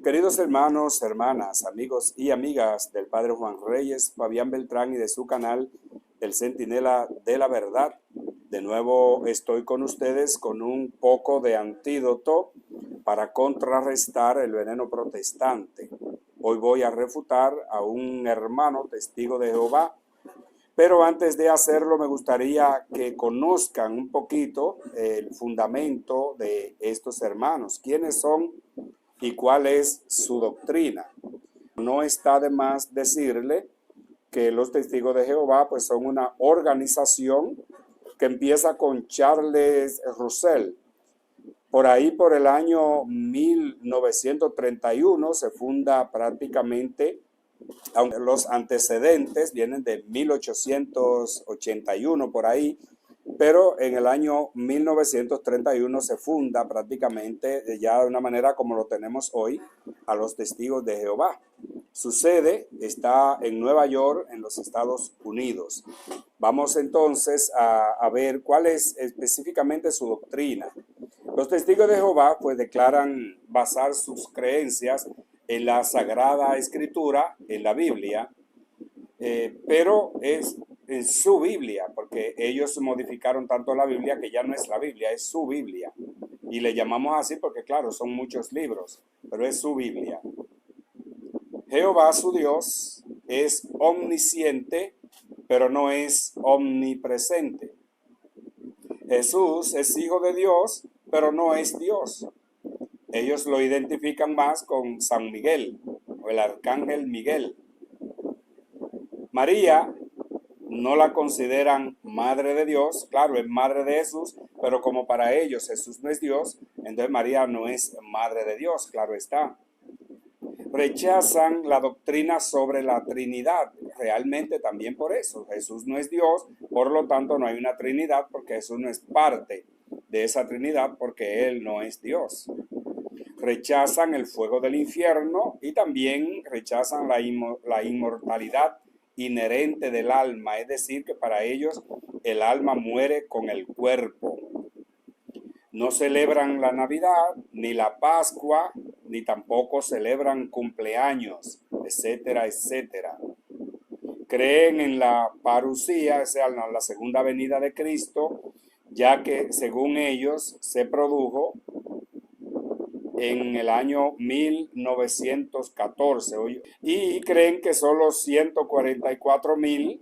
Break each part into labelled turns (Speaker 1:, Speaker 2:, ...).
Speaker 1: Queridos hermanos, hermanas, amigos y amigas del Padre Juan Reyes, Fabián Beltrán y de su canal El Centinela de la Verdad, de nuevo estoy con ustedes con un poco de antídoto para contrarrestar el veneno protestante. Hoy voy a refutar a un hermano testigo de Jehová, pero antes de hacerlo me gustaría que conozcan un poquito el fundamento de estos hermanos. ¿Quiénes son y cuál es su doctrina? No está de más decirle que los testigos de Jehová pues son una organización que empieza con Charles Russell. Por ahí, por el año 1931, se funda prácticamente, aunque los antecedentes vienen de 1881 por ahí, pero en el año 1931 se funda prácticamente ya de una manera como lo tenemos hoy a los testigos de Jehová. Su sede está en Nueva York, en los Estados Unidos. Vamos entonces a ver cuál es específicamente su doctrina. Los testigos de Jehová pues declaran basar sus creencias en la Sagrada Escritura, en la Biblia, pero es en su Biblia, porque ellos modificaron tanto la Biblia que ya no es la Biblia, es su Biblia. Y le llamamos así porque, claro, son muchos libros, pero es su Biblia. Jehová, su Dios, es omnisciente, pero no es omnipresente. Jesús es hijo de Dios, pero no es Dios. Ellos lo identifican más con San Miguel o el arcángel Miguel. María no la consideran madre de Dios, claro, es madre de Jesús, pero como para ellos Jesús no es Dios, entonces María no es madre de Dios, claro está. Rechazan la doctrina sobre la Trinidad, realmente también por eso. Jesús no es Dios, por lo tanto no hay una Trinidad porque Jesús no es parte de esa Trinidad porque Él no es Dios. Rechazan el fuego del infierno y también rechazan la inmortalidad inherente del alma, es decir, que para ellos el alma muere con el cuerpo. No celebran la Navidad, ni la Pascua, ni tampoco celebran cumpleaños, etcétera, etcétera. Creen en la parusía, o sea, en la segunda venida de Cristo, ya que según ellos se produjo en el año 1914 y creen que solo 144,000,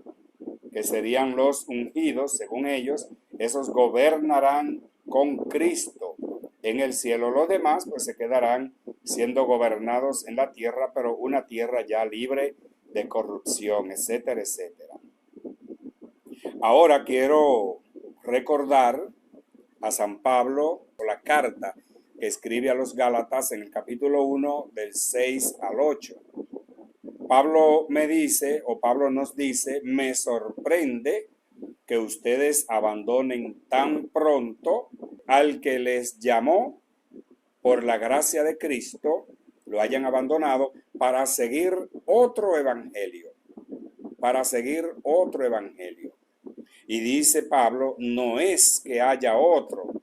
Speaker 1: que serían los ungidos, según ellos, esos gobernarán con Cristo en el cielo. Los demás pues se quedarán siendo gobernados en la tierra, pero una tierra ya libre de corrupción, etcétera, etcétera. Ahora quiero recordar a San Pablo, la carta que escribe a los Gálatas en el capítulo 1 del 6 al 8. Pablo me dice, o Pablo nos dice, me sorprende que ustedes abandonen tan pronto al que les llamó por la gracia de Cristo, lo hayan abandonado para seguir otro evangelio, Y dice Pablo, no es que haya otro,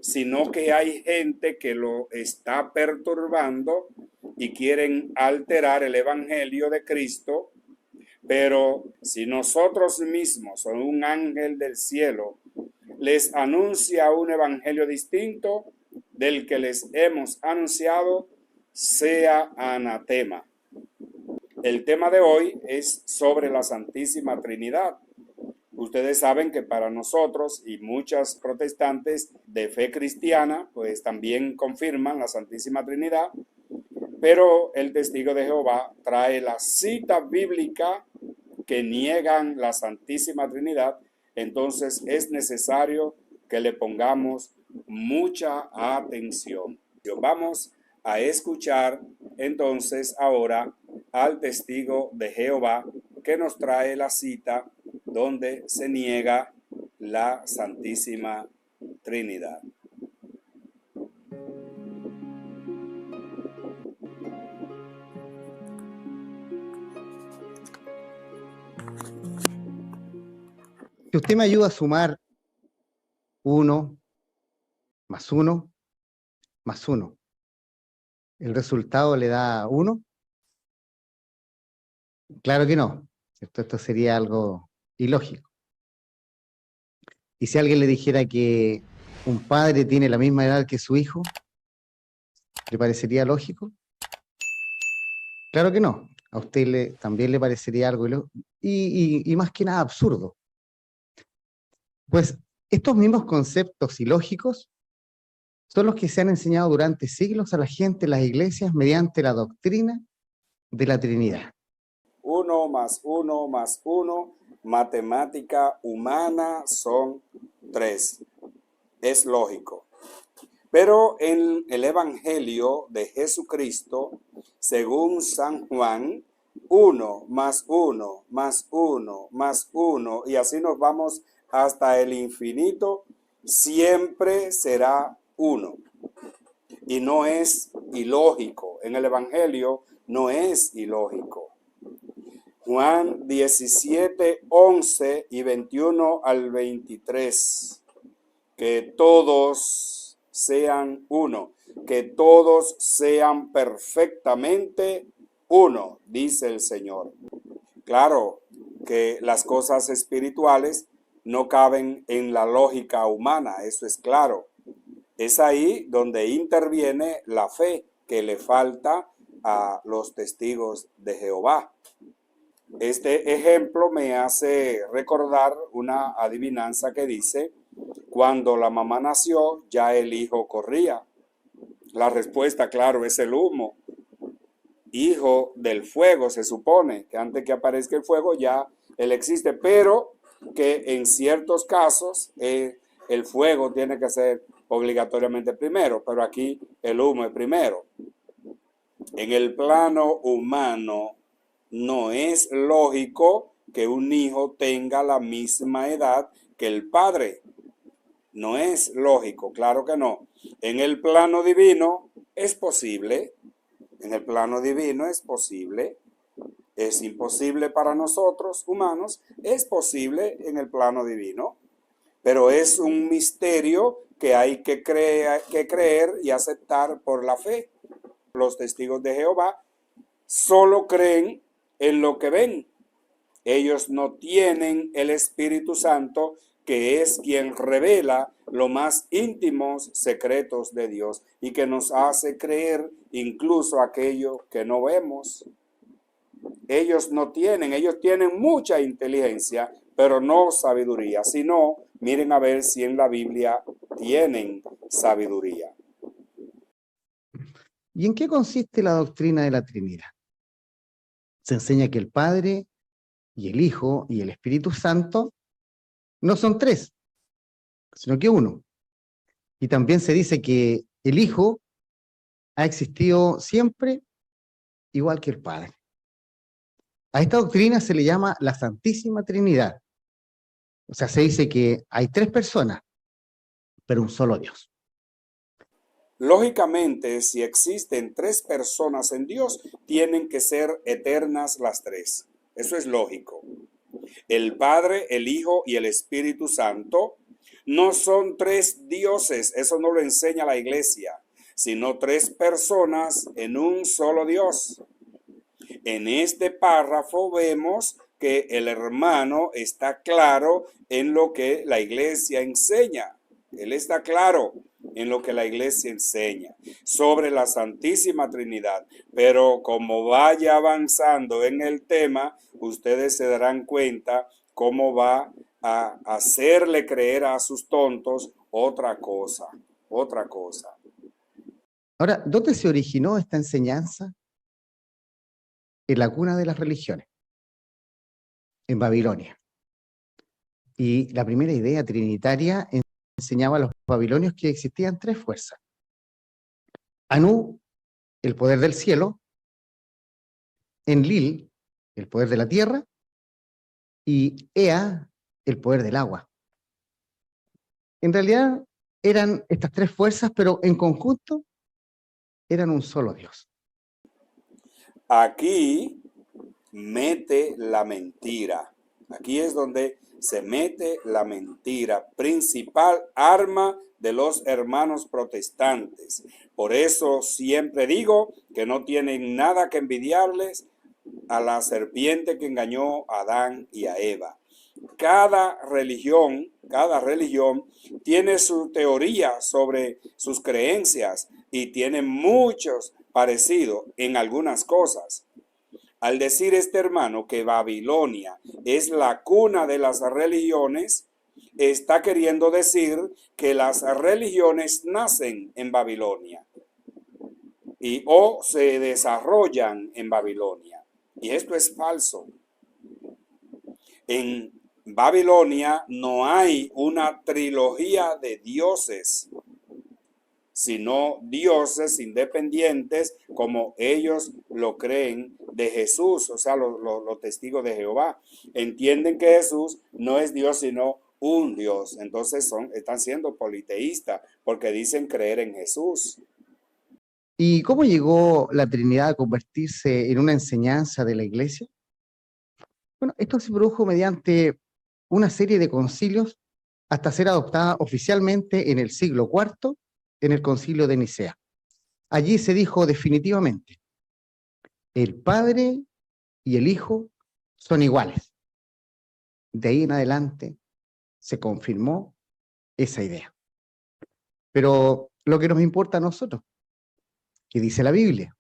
Speaker 1: sino que hay gente que lo está perturbando y quieren alterar el evangelio de Cristo. Pero si nosotros mismos o un ángel del cielo les anuncia un evangelio distinto del que les hemos anunciado, sea anatema. El tema de hoy es sobre la Santísima Trinidad. Ustedes saben que para nosotros y muchas protestantes de fe cristiana, pues también confirman la Santísima Trinidad, pero el testigo de Jehová trae la cita bíblica que niegan la Santísima Trinidad. Entonces es necesario que le pongamos mucha atención. Vamos a escuchar entonces ahora al testigo de Jehová que nos trae la cita donde se niega la Santísima Trinidad.
Speaker 2: Si usted me ayuda a sumar 1 más 1 más 1, ¿el resultado le da 1? Claro que no, ¿cierto? Esto sería algo ilógico. Y si alguien le dijera que un padre tiene la misma edad que su hijo, ¿le parecería lógico? Claro que no. A usted también le parecería algo y más que nada absurdo. Pues estos mismos conceptos ilógicos son los que se han enseñado durante siglos a la gente en las iglesias mediante la doctrina de la Trinidad.
Speaker 1: 1 más 1 más 1, matemática humana son 3. Es lógico. Pero en el Evangelio de Jesucristo, según San Juan, 1 más 1 más 1 más 1, y así nos vamos hasta el infinito, siempre será 1. Y no es ilógico. En el Evangelio no es ilógico. Juan 17, 11 y 21 al 23. Que todos sean uno, que todos sean perfectamente uno, dice el Señor. Claro que las cosas espirituales no caben en la lógica humana, eso es claro. Es ahí donde interviene la fe que le falta a los testigos de Jehová. Este ejemplo me hace recordar una adivinanza que dice: cuando la mamá nació, ya el hijo corría. La respuesta, claro, es el humo. Hijo del fuego, se supone que antes que aparezca el fuego ya él existe, pero que en ciertos casos el fuego tiene que ser obligatoriamente primero, pero aquí el humo es primero. En el plano humano no es lógico que un hijo tenga la misma edad que el padre. No es lógico, claro que no. En el plano divino es posible. En el plano divino es posible. Es imposible para nosotros humanos, es posible en el plano divino. Pero es un misterio que hay que creer y aceptar por la fe. Los testigos de Jehová solo creen en lo que ven. Ellos no tienen el Espíritu Santo, que es quien revela los más íntimos secretos de Dios y que nos hace creer incluso aquello que no vemos. Ellos tienen mucha inteligencia, pero no sabiduría. Si no, miren a ver si en la Biblia tienen sabiduría.
Speaker 2: ¿Y en qué consiste la doctrina de la Trinidad? Se enseña que el Padre y el Hijo y el Espíritu Santo no son 3, sino que 1. Y también se dice que el Hijo ha existido siempre igual que el Padre. A esta doctrina se le llama la Santísima Trinidad. O sea, se dice que hay 3 personas, pero un solo Dios.
Speaker 1: Lógicamente, si existen 3 personas en Dios, tienen que ser eternas las 3. Eso es lógico. El Padre, el Hijo y el Espíritu Santo no son 3 dioses, eso no lo enseña la Iglesia, sino 3 personas en un solo Dios. En este párrafo vemos que el hermano está claro en lo que la Iglesia enseña. Él está claro en lo que la Iglesia enseña sobre la Santísima Trinidad. Pero como vaya avanzando en el tema, ustedes se darán cuenta cómo va a hacerle creer a sus tontos otra cosa.
Speaker 2: Ahora, ¿dónde se originó esta enseñanza? En la cuna de las religiones, en Babilonia. Y la primera idea trinitaria enseñaba a los babilonios que existían 3 fuerzas. Anu, el poder del cielo; Enlil, el poder de la tierra; y Ea, el poder del agua. En realidad eran estas 3 fuerzas, pero en conjunto eran un solo Dios.
Speaker 1: Aquí mete la mentira. Aquí es donde se mete la mentira, principal arma de los hermanos protestantes. Por eso siempre digo que no tienen nada que envidiarles a la serpiente que engañó a Adán y a Eva. Cada religión tiene su teoría sobre sus creencias y tiene muchos parecidos en algunas cosas. Al decir este hermano que Babilonia es la cuna de las religiones, está queriendo decir que las religiones nacen en Babilonia o se desarrollan en Babilonia. Y esto es falso. En Babilonia no hay una trilogía de dioses, sino dioses independientes como ellos lo creen de Jesús, o sea, los testigos de Jehová. Entienden que Jesús no es Dios, sino un Dios. Entonces están siendo politeístas porque dicen creer en Jesús.
Speaker 2: ¿Y cómo llegó la Trinidad a convertirse en una enseñanza de la Iglesia? Bueno, esto se produjo mediante una serie de concilios hasta ser adoptada oficialmente en el siglo IV, en el concilio de Nicea. Allí se dijo definitivamente, el Padre y el Hijo son iguales. De ahí en adelante se confirmó esa idea. Pero lo que nos importa a nosotros, ¿qué dice la Biblia?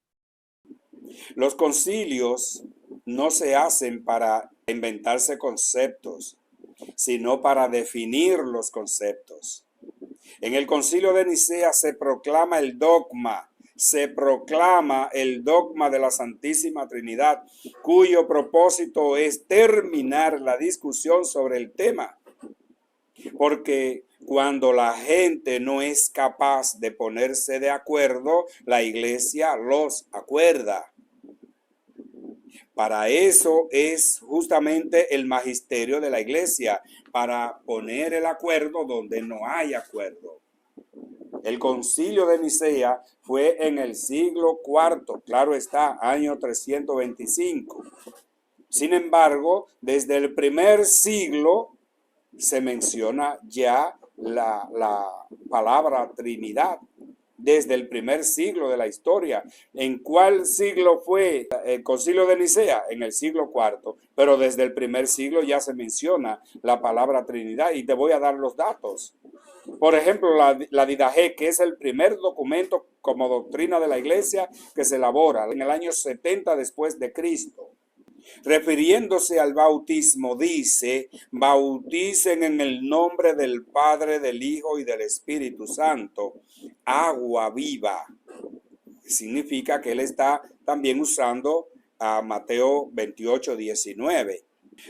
Speaker 1: Los concilios no se hacen para inventarse conceptos, sino para definir los conceptos. En el concilio de Nicea se proclama el dogma de la Santísima Trinidad, cuyo propósito es terminar la discusión sobre el tema. Porque cuando la gente no es capaz de ponerse de acuerdo, la iglesia los acuerda. Para eso es justamente el magisterio de la iglesia, para poner el acuerdo donde no hay acuerdo. El concilio de Nicea fue en el siglo IV, claro está, año 325. Sin embargo, desde el primer siglo se menciona ya la palabra Trinidad. Desde el primer siglo de la historia. ¿En cuál siglo fue el concilio de Nicea? En el siglo IV, pero desde el primer siglo ya se menciona la palabra Trinidad y te voy a dar los datos. Por ejemplo, la Didache, que es el primer documento como doctrina de la iglesia que se elabora en el año 70 después de Cristo. Refiriéndose al bautismo, dice, bauticen en el nombre del Padre, del Hijo y del Espíritu Santo, agua viva. Significa que él está también usando a Mateo 28:19.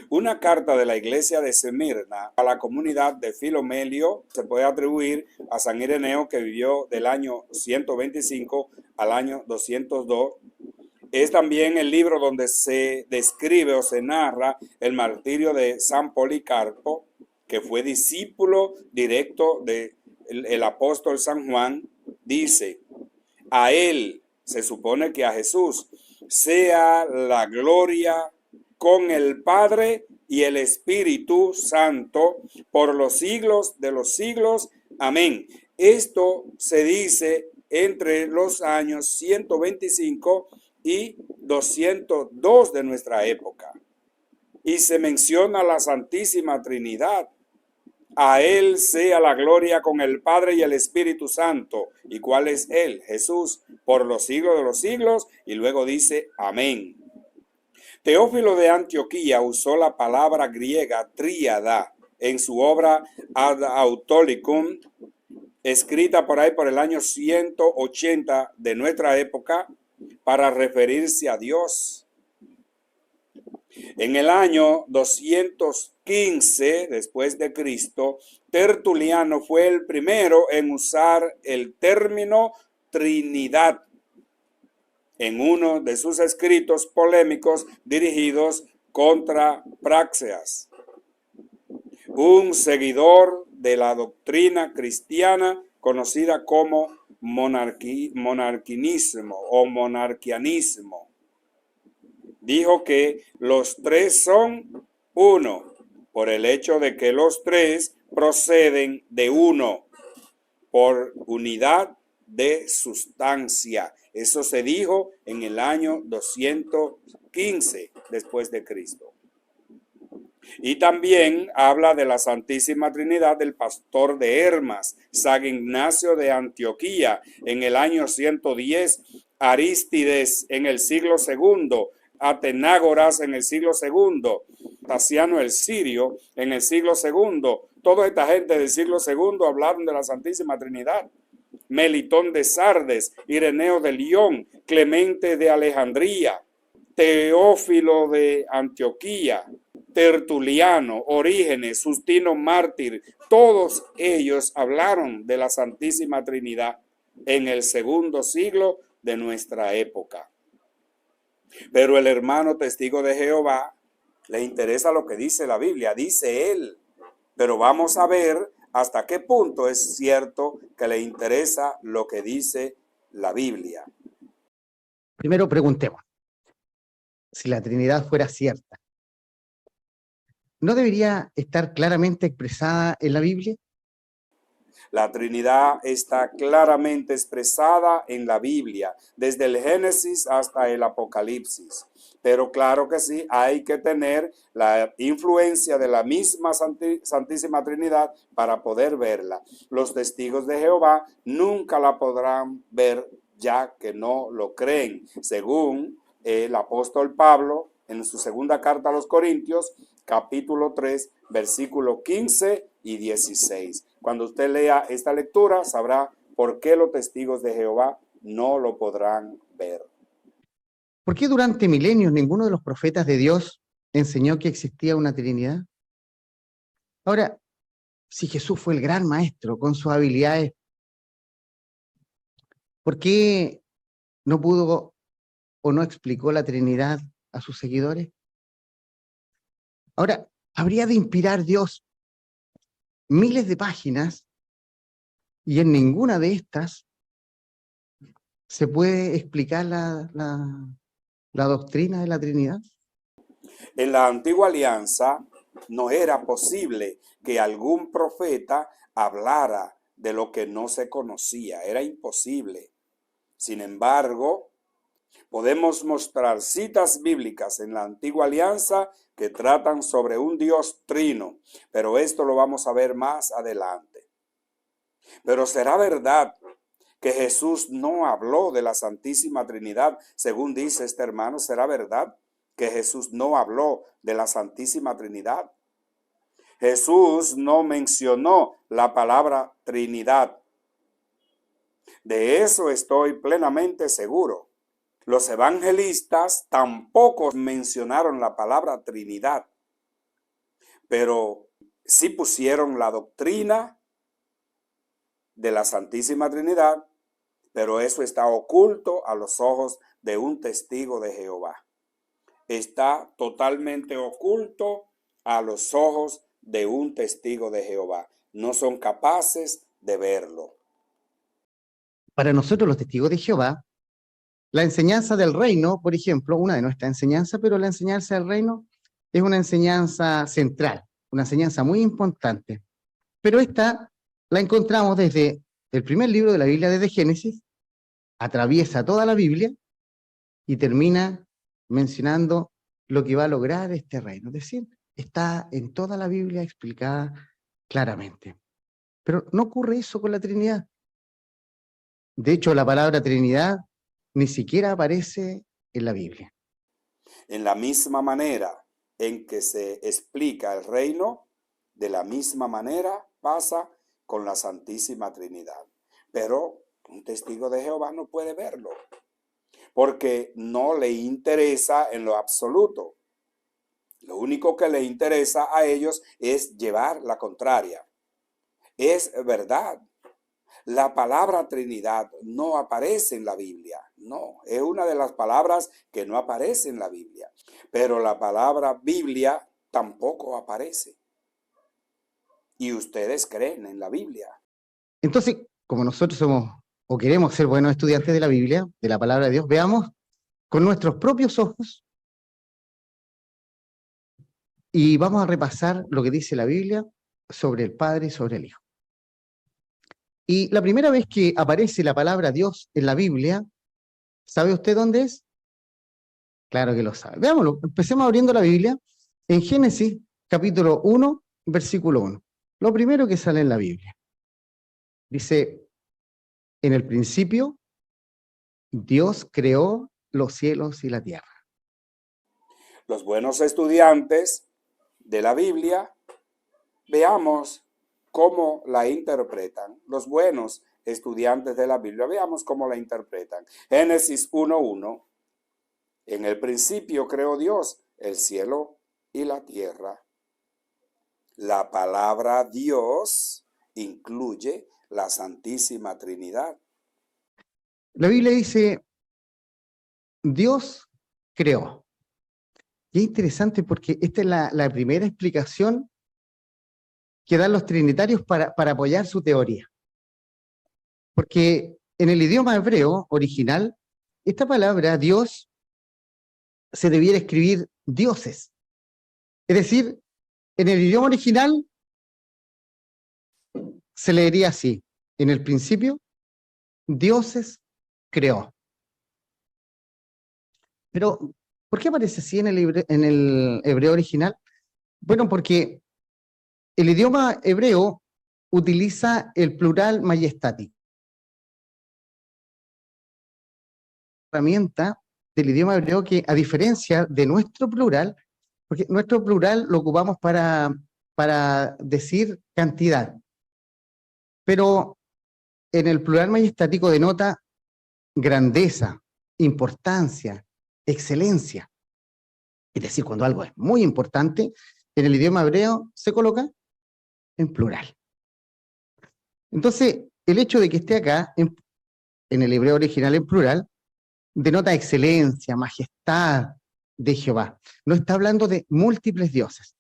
Speaker 1: Una carta de la iglesia de Esmirna a la comunidad de Filomelio se puede atribuir a San Ireneo, que vivió del año 125 al año 202. Es también el libro donde se describe o se narra el martirio de San Policarpo, que fue discípulo directo del apóstol San Juan. Dice, a él, se supone que a Jesús, sea la gloria con el Padre y el Espíritu Santo por los siglos de los siglos. Amén. Esto se dice entre los años 125 y 202 de nuestra época. Y se menciona la Santísima Trinidad. A él sea la gloria con el Padre y el Espíritu Santo. ¿Y cuál es él? Jesús, por los siglos de los siglos. Y luego dice, amén. Teófilo de Antioquía usó la palabra griega tríada en su obra Ad Autolicum, escrita por ahí por el año 180 de nuestra época, para referirse a Dios. En el año 215 después de Cristo, Tertuliano fue el primero en usar el término Trinidad en uno de sus escritos polémicos dirigidos contra Práxeas, un seguidor de la doctrina cristiana conocida como monarquianismo o monarquianismo. Dijo que los tres son uno, por el hecho de que los tres proceden de uno, por unidad de sustancia. Eso se dijo en el año 215 después de Cristo. Y también habla de la Santísima Trinidad del pastor de Hermas, San Ignacio de Antioquía, en el año 110, Arístides en el siglo II, Atenágoras en el siglo II, Tasiano el Sirio en el siglo II. Toda esta gente del siglo II hablaron de la Santísima Trinidad. Melitón de Sardes, Ireneo de León, Clemente de Alejandría, Teófilo de Antioquía, Tertuliano, Orígenes, Justino Mártir, todos ellos hablaron de la Santísima Trinidad en el segundo siglo de nuestra época. Pero el hermano testigo de Jehová le interesa lo que dice la Biblia, dice él, pero vamos a ver hasta qué punto es cierto que le interesa lo que dice la Biblia.
Speaker 2: Primero preguntemos, si la Trinidad fuera cierta, ¿no debería estar claramente expresada en la Biblia?
Speaker 1: La Trinidad está claramente expresada en la Biblia, desde el Génesis hasta el Apocalipsis. Pero claro que sí, hay que tener la influencia de la misma Santísima Trinidad para poder verla. Los testigos de Jehová nunca la podrán ver ya que no lo creen, según el apóstol Pablo en su segunda carta a los Corintios, capítulo 3, versículo 15 y 16. Cuando usted lea esta lectura, sabrá por qué los testigos de Jehová no lo podrán ver.
Speaker 2: ¿Por qué durante milenios ninguno de los profetas de Dios enseñó que existía una Trinidad? Ahora, si Jesús fue el gran maestro con sus habilidades, ¿por qué no pudo o no explicó la Trinidad a sus seguidores? Ahora, habría de inspirar Dios miles de páginas y en ninguna de estas se puede explicar la doctrina de la Trinidad.
Speaker 1: En la antigua alianza no era posible que algún profeta hablara de lo que no se conocía, era imposible. Sin embargo, podemos mostrar citas bíblicas en la antigua alianza que tratan sobre un Dios trino, pero esto lo vamos a ver más adelante. Pero ¿será verdad que Jesús no habló de la Santísima Trinidad, según dice este hermano? ¿Será verdad que Jesús no habló de la Santísima Trinidad? Jesús no mencionó la palabra Trinidad. De eso estoy plenamente seguro. Los evangelistas tampoco mencionaron la palabra Trinidad, pero sí pusieron la doctrina de la Santísima Trinidad, pero eso está oculto a los ojos de un testigo de Jehová. Está totalmente oculto a los ojos de un testigo de Jehová. No son capaces de verlo.
Speaker 2: Para nosotros los testigos de Jehová, la enseñanza del reino, por ejemplo, una de nuestras enseñanzas, pero la enseñanza del reino es una enseñanza central, una enseñanza muy importante. Pero esta la encontramos desde el primer libro de la Biblia, desde Génesis, atraviesa toda la Biblia y termina mencionando lo que va a lograr este reino. Es decir, está en toda la Biblia explicada claramente. Pero no ocurre eso con la Trinidad. De hecho, la palabra Trinidad ni siquiera aparece en la Biblia.
Speaker 1: En la misma manera en que se explica el reino, de la misma manera pasa con la Santísima Trinidad. Pero un testigo de Jehová no puede verlo, porque no le interesa en lo absoluto. Lo único que le interesa a ellos es llevar la contraria. Es verdad. La palabra Trinidad no aparece en la Biblia, no, es una de las palabras que no aparece en la Biblia, pero la palabra Biblia tampoco aparece. Y ustedes creen en la Biblia.
Speaker 2: Entonces, como nosotros somos o queremos ser buenos estudiantes de la Biblia, de la palabra de Dios, veamos con nuestros propios ojos y vamos a repasar lo que dice la Biblia sobre el Padre y sobre el Hijo. Y la primera vez que aparece la palabra Dios en la Biblia, ¿sabe usted dónde es? Claro que lo sabe. Veámoslo, empecemos abriendo la Biblia en Génesis capítulo 1, versículo 1. Lo primero que sale en la Biblia. Dice, en el principio, Dios creó los cielos y la tierra.
Speaker 1: Los buenos estudiantes de la Biblia, veamos cómo la interpretan. Los buenos estudiantes de la Biblia, veamos cómo la interpretan. Génesis 1:1. En el principio creó Dios el cielo y la tierra. La palabra Dios incluye la Santísima Trinidad.
Speaker 2: La Biblia dice, Dios creó. Y es interesante porque esta es la primera explicación que dan los trinitarios para apoyar su teoría. Porque en el idioma hebreo original, esta palabra Dios se debiera escribir dioses. Es decir, en el idioma original se leería así. En el principio, dioses creó. Pero, ¿por qué aparece así en el hebreo original? Bueno, porque el idioma hebreo utiliza el plural majestático. Herramienta del idioma hebreo que, a diferencia de nuestro plural, porque nuestro plural lo ocupamos para decir cantidad, pero en el plural majestático denota grandeza, importancia, excelencia. Es decir, cuando algo es muy importante, en el idioma hebreo se coloca en plural. Entonces, el hecho de que esté acá, en el hebreo original en plural, denota excelencia, majestad de Jehová. No está hablando de múltiples dioses.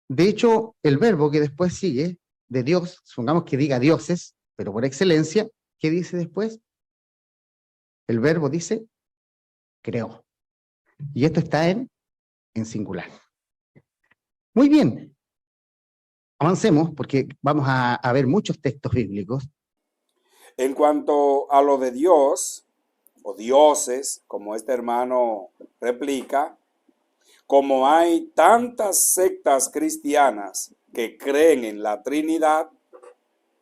Speaker 2: De hecho, el verbo que después sigue, de Dios, supongamos que diga dioses, pero por excelencia, ¿qué dice después? El verbo dice, creó. Y esto está en singular. Muy bien. Avancemos, porque vamos a ver muchos textos bíblicos.
Speaker 1: En cuanto a lo de Dios, o dioses, como este hermano replica, como hay tantas sectas cristianas que creen en la Trinidad,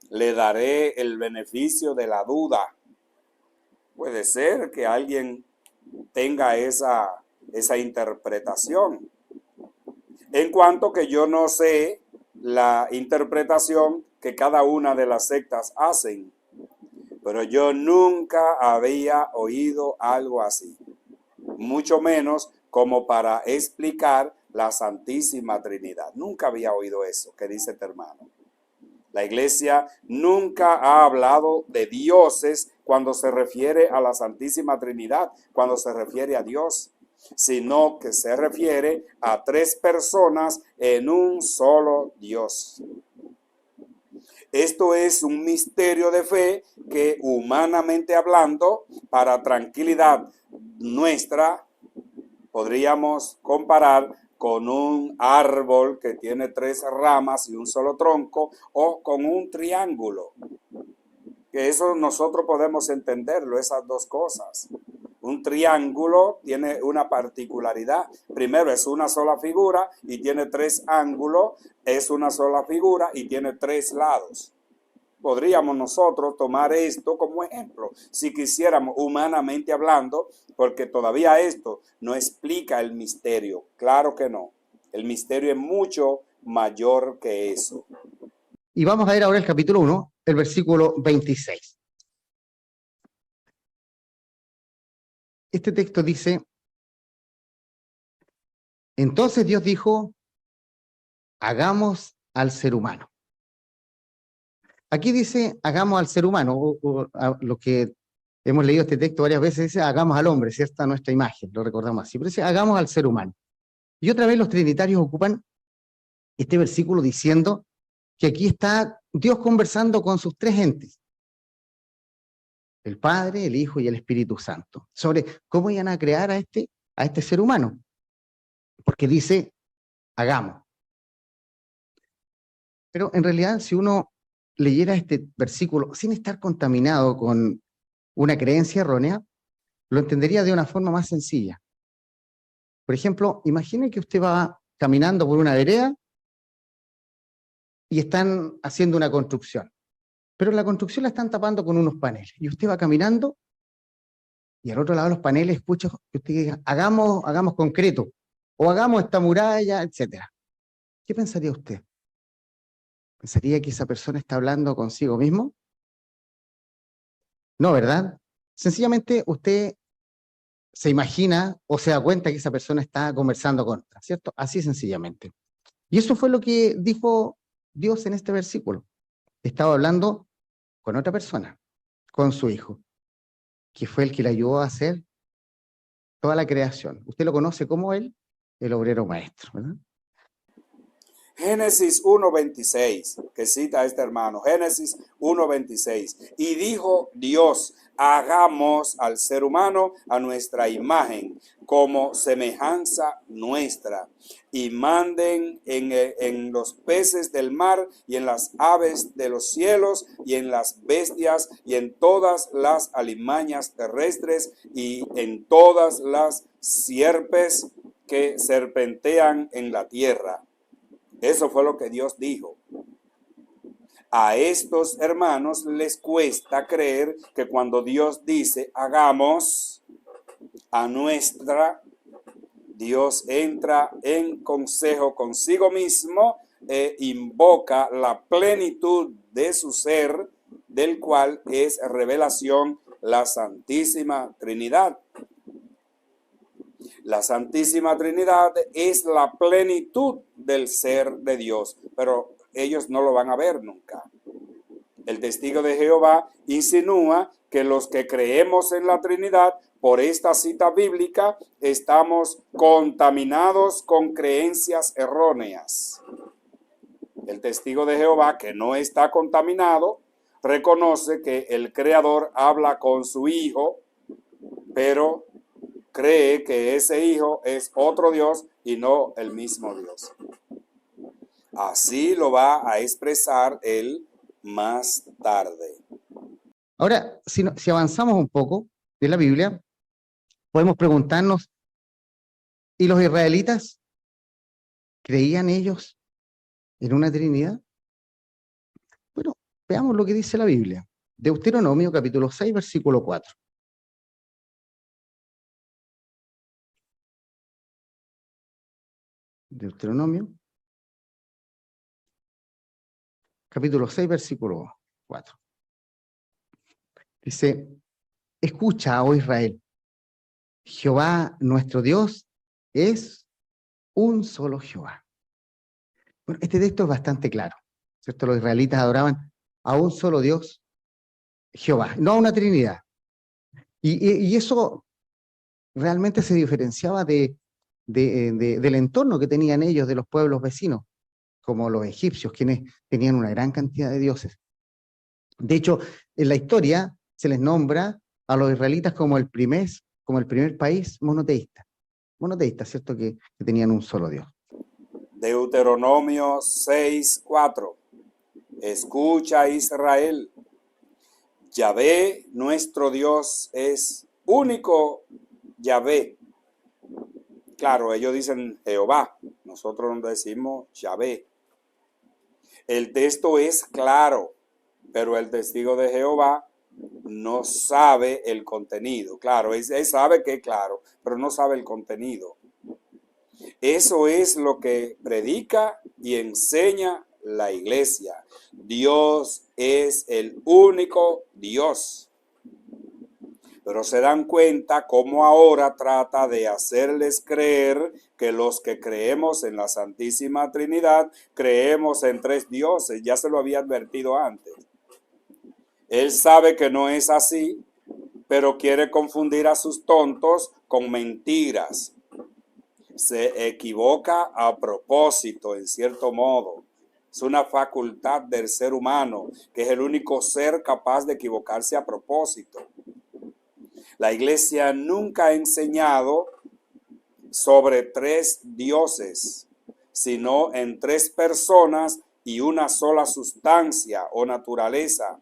Speaker 1: le daré el beneficio de la duda. Puede ser que alguien tenga esa interpretación. En cuanto que yo no sé la interpretación que cada una de las sectas hacen, pero yo nunca había oído algo así, mucho menos como para explicar la Santísima Trinidad. Nunca había oído eso que dice este hermano. La iglesia nunca ha hablado de dioses cuando se refiere a la Santísima Trinidad, cuando se refiere a Dios, sino que se refiere a tres personas en un solo Dios. Esto es un misterio de fe que, humanamente hablando, para tranquilidad nuestra, podríamos comparar con un árbol que tiene tres ramas y un solo tronco, o con un triángulo. Que eso nosotros podemos entenderlo, esas dos cosas. Un triángulo tiene una particularidad. Primero, es una sola figura y tiene tres ángulos. Es una sola figura y tiene tres lados. Podríamos nosotros tomar esto como ejemplo, si quisiéramos, humanamente hablando, porque todavía esto no explica el misterio. Claro que no. El misterio es mucho mayor que eso.
Speaker 2: Y vamos a ver ahora el capítulo 1, el versículo 26. Este texto dice, entonces Dios dijo, hagamos al ser humano. Aquí dice, hagamos al ser humano, o lo que hemos leído este texto varias veces, dice, hagamos al hombre, ¿cierta? Nuestra imagen, lo recordamos así, pero dice, hagamos al ser humano. Y otra vez los trinitarios ocupan este versículo diciendo que aquí está Dios conversando con sus tres entes, el Padre, el Hijo y el Espíritu Santo, sobre cómo iban a crear a este ser humano. Porque dice, hagamos. Pero en realidad, si uno leyera este versículo sin estar contaminado con una creencia errónea, lo entendería de una forma más sencilla. Por ejemplo, imagine que usted va caminando por una vereda y están haciendo una construcción, pero la construcción la están tapando con unos paneles, y usted va caminando y al otro lado de los paneles escucha que usted diga, hagamos concreto, o hagamos esta muralla, etcétera. ¿Qué pensaría usted? ¿Pensaría que esa persona está hablando consigo mismo? No, ¿verdad? Sencillamente usted se imagina o se da cuenta que esa persona está conversando con otra, ¿cierto? Así sencillamente. Y eso fue lo que dijo Dios en este versículo. Estaba hablando con otra persona, con su hijo, que fue el que le ayudó a hacer toda la creación. Usted lo conoce como él, el obrero maestro, ¿verdad?
Speaker 1: Génesis 1:26, que cita este hermano, Génesis 1:26. Y dijo Dios, hagamos al ser humano a nuestra imagen, como semejanza nuestra, y manden en los peces del mar, y en las aves de los cielos, y en las bestias, y en todas las alimañas terrestres, y en todas las sierpes que serpentean en la tierra. Eso fue lo que Dios dijo. A estos hermanos les cuesta creer que cuando Dios dice hagamos a nuestra, Dios entra en consejo consigo mismo e invoca la plenitud de su ser, del cual es revelación la Santísima Trinidad. La Santísima Trinidad es la plenitud del ser de Dios, pero ellos no lo van a ver nunca. El testigo de Jehová insinúa que los que creemos en la Trinidad, por esta cita bíblica, estamos contaminados con creencias erróneas. El testigo de Jehová, que no está contaminado, reconoce que el Creador habla con su Hijo, pero cree que ese hijo es otro Dios y no el mismo Dios. Así lo va a expresar él más tarde.
Speaker 2: Ahora, si avanzamos un poco de la Biblia, podemos preguntarnos, ¿y los israelitas? ¿Creían ellos en una Trinidad? Bueno, veamos lo que dice la Biblia. Deuteronomio capítulo 6, versículo 4. Deuteronomio, capítulo 6, versículo 4. Dice, escucha, oh Israel, Jehová nuestro Dios es un solo Jehová. Bueno, este texto es bastante claro, ¿cierto? Los israelitas adoraban a un solo Dios, Jehová, no a una Trinidad. Y eso realmente se diferenciaba del entorno que tenían ellos, de los pueblos vecinos, como los egipcios, quienes tenían una gran cantidad de dioses. De hecho, en la historia se les nombra a los israelitas como el primer país monoteísta, ¿cierto? Que tenían un solo Dios.
Speaker 1: Deuteronomio 6:4. Escucha, Israel, Yahvé nuestro Dios es único Yahvé. Claro, ellos dicen Jehová, nosotros decimos Yahvé. El texto es claro, pero el testigo de Jehová no sabe el contenido. Claro, él sabe que es claro, pero no sabe el contenido. Eso es lo que predica y enseña la iglesia. Dios es el único Dios. Pero se dan cuenta cómo ahora trata de hacerles creer que los que creemos en la Santísima Trinidad creemos en tres dioses. Ya se lo había advertido antes. Él sabe que no es así, pero quiere confundir a sus tontos con mentiras. Se equivoca a propósito, en cierto modo. Es una facultad del ser humano, que es el único ser capaz de equivocarse a propósito. La iglesia nunca ha enseñado sobre tres dioses, sino en tres personas y una sola sustancia o naturaleza.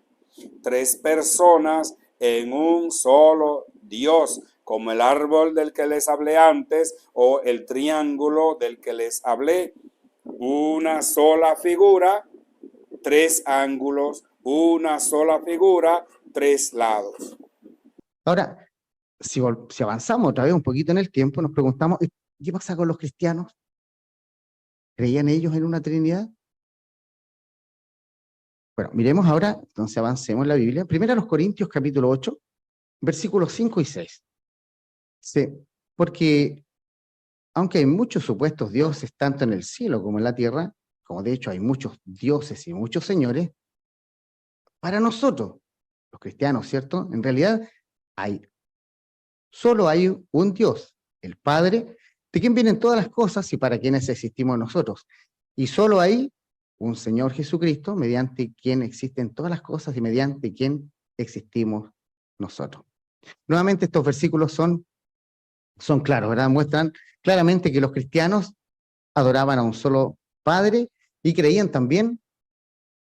Speaker 1: Tres personas en un solo Dios, como el árbol del que les hablé antes o el triángulo del que les hablé. Una sola figura, tres ángulos, una sola figura, tres lados.
Speaker 2: Ahora, si avanzamos otra vez un poquito en el tiempo, nos preguntamos, ¿qué pasa con los cristianos? ¿Creían ellos en una Trinidad? Bueno, miremos ahora, entonces avancemos en la Biblia. Primero a los Corintios capítulo 8, versículos 5 y 6. Sí, porque aunque hay muchos supuestos dioses, tanto en el cielo como en la tierra, como de hecho hay muchos dioses y muchos señores, para nosotros, los cristianos, ¿cierto? En realidad solo hay un Dios, el Padre, de quien vienen todas las cosas y para quienes existimos nosotros. Y solo hay un Señor Jesucristo, mediante quien existen todas las cosas y mediante quien existimos nosotros. Nuevamente estos versículos son claros, ¿verdad? Muestran claramente que los cristianos adoraban a un solo Padre y creían también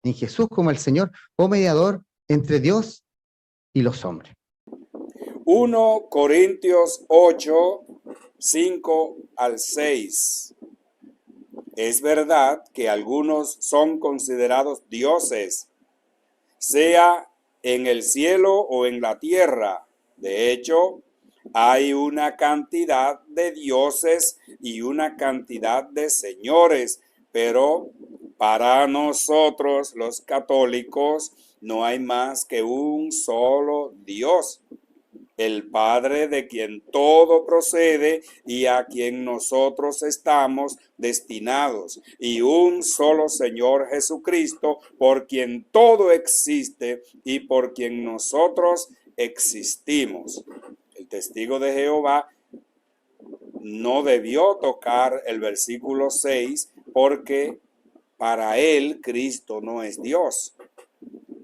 Speaker 2: en Jesús como el Señor o mediador entre Dios y los hombres.
Speaker 1: 1 Corintios 8, 5 al 6. Es verdad que algunos son considerados dioses, sea en el cielo o en la tierra. De hecho, hay una cantidad de dioses y una cantidad de señores, pero para nosotros los católicos no hay más que un solo Dios, el Padre de quien todo procede y a quien nosotros estamos destinados, y un solo Señor Jesucristo, por quien todo existe y por quien nosotros existimos. El testigo de Jehová no debió tocar el versículo 6 porque para él Cristo no es Dios.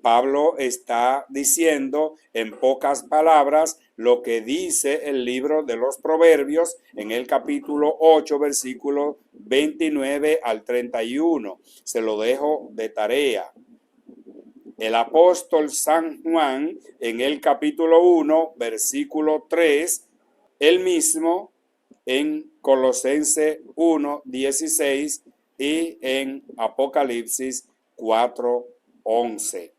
Speaker 1: Pablo está diciendo en pocas palabras lo que dice el libro de los Proverbios en el capítulo 8, versículo 29 al 31. Se lo dejo de tarea. El apóstol San Juan en el capítulo 1, versículo 3, él mismo en Colosenses 1, 16 y en Apocalipsis 4, 11.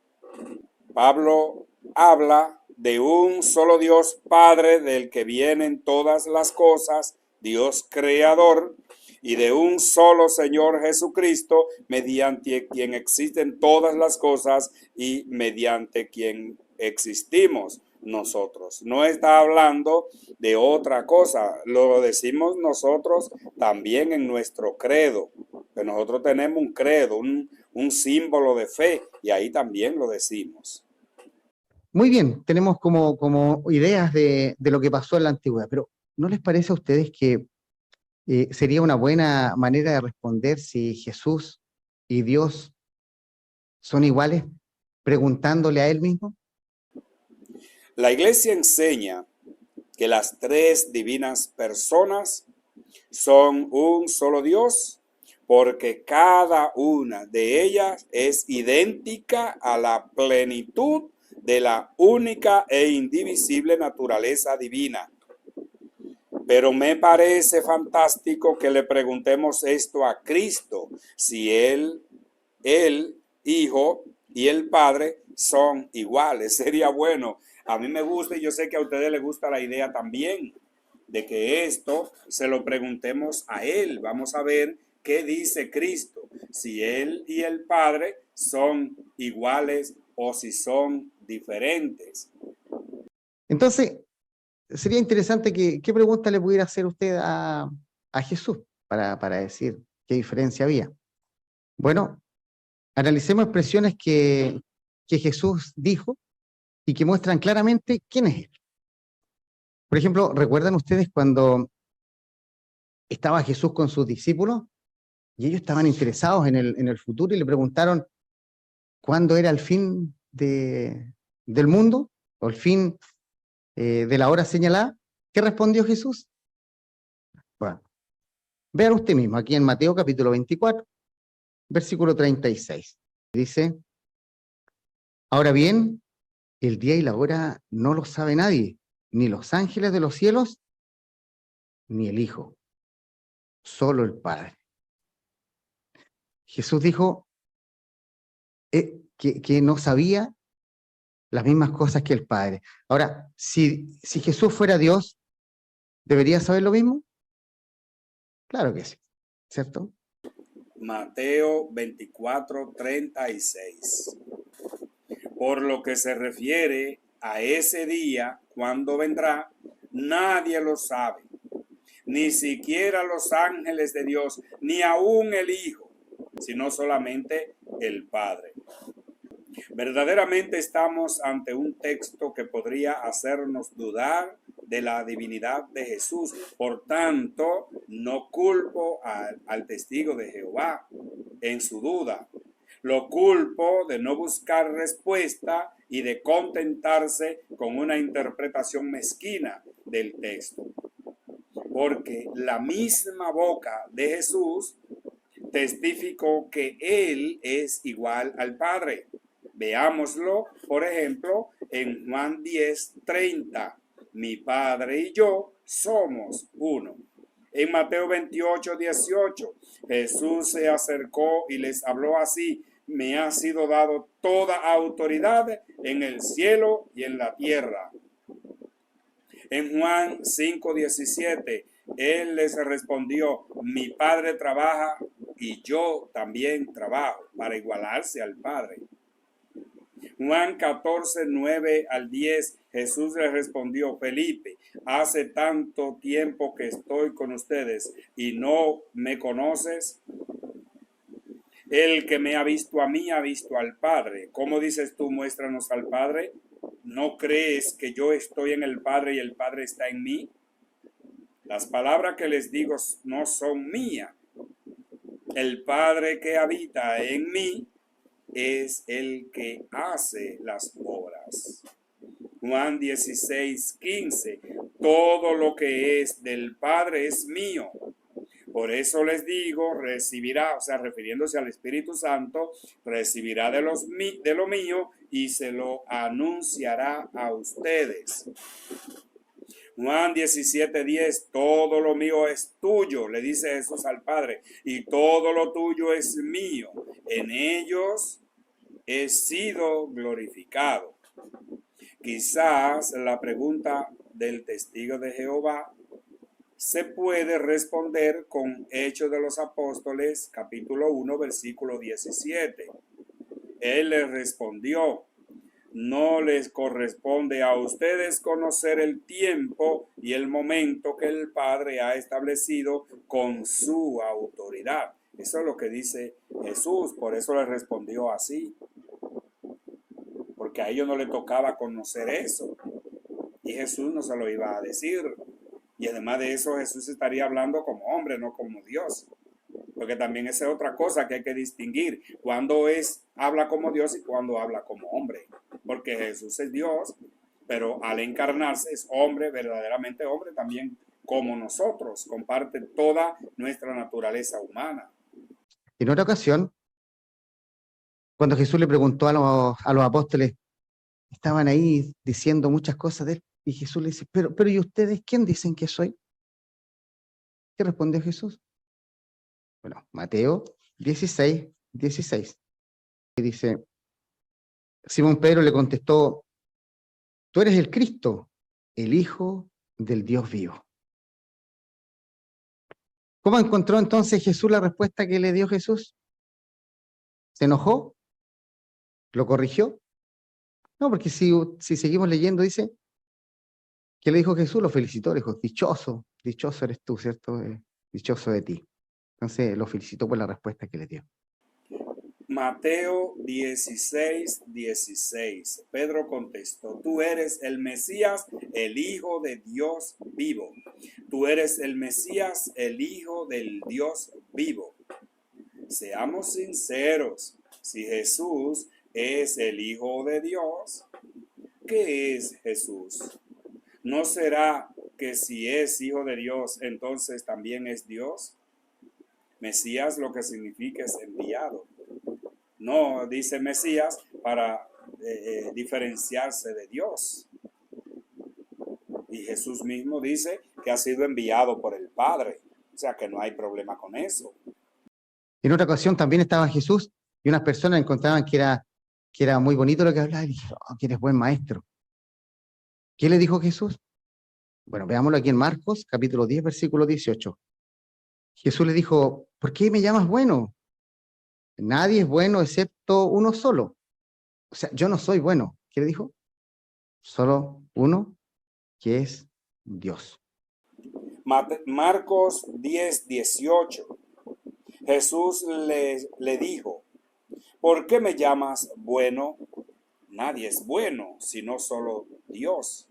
Speaker 1: Pablo habla de un solo Dios Padre del que vienen todas las cosas, Dios creador, y de un solo Señor Jesucristo, mediante quien existen todas las cosas y mediante quien existimos nosotros. No está hablando de otra cosa, lo decimos nosotros también en nuestro credo, que nosotros tenemos un credo, un símbolo de fe, y ahí también lo decimos.
Speaker 2: Muy bien, tenemos como ideas de lo que pasó en la antigüedad, pero ¿no les parece a ustedes que sería una buena manera de responder si Jesús y Dios son iguales, preguntándole a él mismo?
Speaker 1: La Iglesia enseña que las tres divinas personas son un solo Dios, porque cada una de ellas es idéntica a la plenitud de la única e indivisible naturaleza divina. Pero me parece fantástico que le preguntemos esto a Cristo, si el Hijo y el Padre son iguales. Sería bueno. A mí me gusta y yo sé que a ustedes les gusta la idea también de que esto se lo preguntemos a Él. Vamos a ver qué dice Cristo, si Él y el Padre son iguales o si son diferentes.
Speaker 2: Entonces, sería interesante qué pregunta le pudiera hacer usted a Jesús para decir qué diferencia había. Bueno, analicemos expresiones que Jesús dijo y que muestran claramente quién es Él. Por ejemplo, ¿recuerdan ustedes cuando estaba Jesús con sus discípulos y ellos estaban interesados en el futuro y le preguntaron cuándo era el fin del mundo o el fin de la hora señalada? ¿Qué respondió Jesús? Bueno, vean usted mismo aquí en Mateo capítulo 24, versículo 36. Dice, ahora bien, el día y la hora no lo sabe nadie, ni los ángeles de los cielos, ni el Hijo, solo el Padre. Jesús dijo que no sabía las mismas cosas que el Padre. Ahora, si Jesús fuera Dios, ¿debería saber lo mismo? Claro que sí, ¿cierto?
Speaker 1: Mateo 24:36. Por lo que se refiere a ese día, cuando vendrá, nadie lo sabe, ni siquiera los ángeles de Dios, ni aún el Hijo, sino solamente el Padre. Verdaderamente estamos ante un texto que podría hacernos dudar de la divinidad de Jesús. Por tanto, no culpo al testigo de Jehová en su duda. Lo culpo de no buscar respuesta y de contentarse con una interpretación mezquina del texto. Porque la misma boca de Jesús testificó que Él es igual al Padre. Veámoslo, por ejemplo, en Juan 10:30. Mi Padre y yo somos uno. En Mateo 28:18, Jesús se acercó y les habló así: me ha sido dado toda autoridad en el cielo y en la tierra. En Juan 5:17, Él les respondió: mi Padre trabaja y yo también trabajo, para igualarse al Padre. Juan 14:9-10, Jesús le respondió: Felipe, hace tanto tiempo que estoy con ustedes y no me conoces. El que me ha visto a mí ha visto al Padre. ¿Cómo dices tú, muéstranos al Padre? ¿No crees que yo estoy en el Padre y el Padre está en mí? Las palabras que les digo no son mías. El Padre que habita en mí es el que hace las obras. Juan 16:15. Todo lo que es del Padre es mío. Por eso les digo, recibirá, o sea, refiriéndose al Espíritu Santo, recibirá de lo mío y se lo anunciará a ustedes. Juan 17:10, todo lo mío es tuyo, le dice Jesús al Padre, y todo lo tuyo es mío. En ellos he sido glorificado. Quizás la pregunta del testigo de Jehová se puede responder con Hechos de los Apóstoles, capítulo 1, versículo 17. Él les respondió: no les corresponde a ustedes conocer el tiempo y el momento que el Padre ha establecido con su autoridad. Eso es lo que dice Jesús, por eso les respondió así, porque a ellos no les tocaba conocer eso, y Jesús no se lo iba a decir. Y además de eso, Jesús estaría hablando como hombre, no como Dios. Porque también esa es otra cosa que hay que distinguir. Cuando habla como Dios y cuando habla como hombre. Porque Jesús es Dios, pero al encarnarse es hombre, verdaderamente hombre también como nosotros. Comparte toda nuestra naturaleza humana.
Speaker 2: En otra ocasión, cuando Jesús le preguntó a los apóstoles, estaban ahí diciendo muchas cosas de él, y Jesús le dice, pero ¿y ustedes quién dicen que soy? ¿Qué respondió Jesús? Bueno, Mateo 16:16. Y dice, Simón Pedro le contestó, tú eres el Cristo, el Hijo del Dios vivo. ¿Cómo encontró entonces Jesús la respuesta que le dio Jesús? ¿Se enojó? ¿Lo corrigió? No, porque si seguimos leyendo, dice, ¿qué le dijo Jesús? Lo felicitó, le dijo, dichoso eres tú, ¿cierto? Dichoso de ti. Entonces lo felicitó por la respuesta que le dio.
Speaker 1: Mateo 16:16. Pedro contestó, tú eres el Mesías, el Hijo de Dios vivo. Tú eres el Mesías, el Hijo del Dios vivo. Seamos sinceros, si Jesús es el Hijo de Dios, ¿qué es Jesús? ¿No será que si es Hijo de Dios, entonces también es Dios? Mesías lo que significa es enviado. No dice Mesías para diferenciarse de Dios. Y Jesús mismo dice que ha sido enviado por el Padre. O sea que no hay problema con eso.
Speaker 2: En otra ocasión también estaba Jesús y unas personas encontraban que era muy bonito lo que hablaba y dijeron, oh, que eres buen maestro. ¿Qué le dijo Jesús? Bueno, veámoslo aquí en Marcos, capítulo 10, versículo 18. Jesús le dijo, ¿por qué me llamas bueno? Nadie es bueno excepto uno solo. O sea, yo no soy bueno. ¿Qué le dijo? Solo uno, que es Dios.
Speaker 1: Marcos 10, 18. Jesús le dijo, ¿por qué me llamas bueno? Nadie es bueno, sino solo Dios.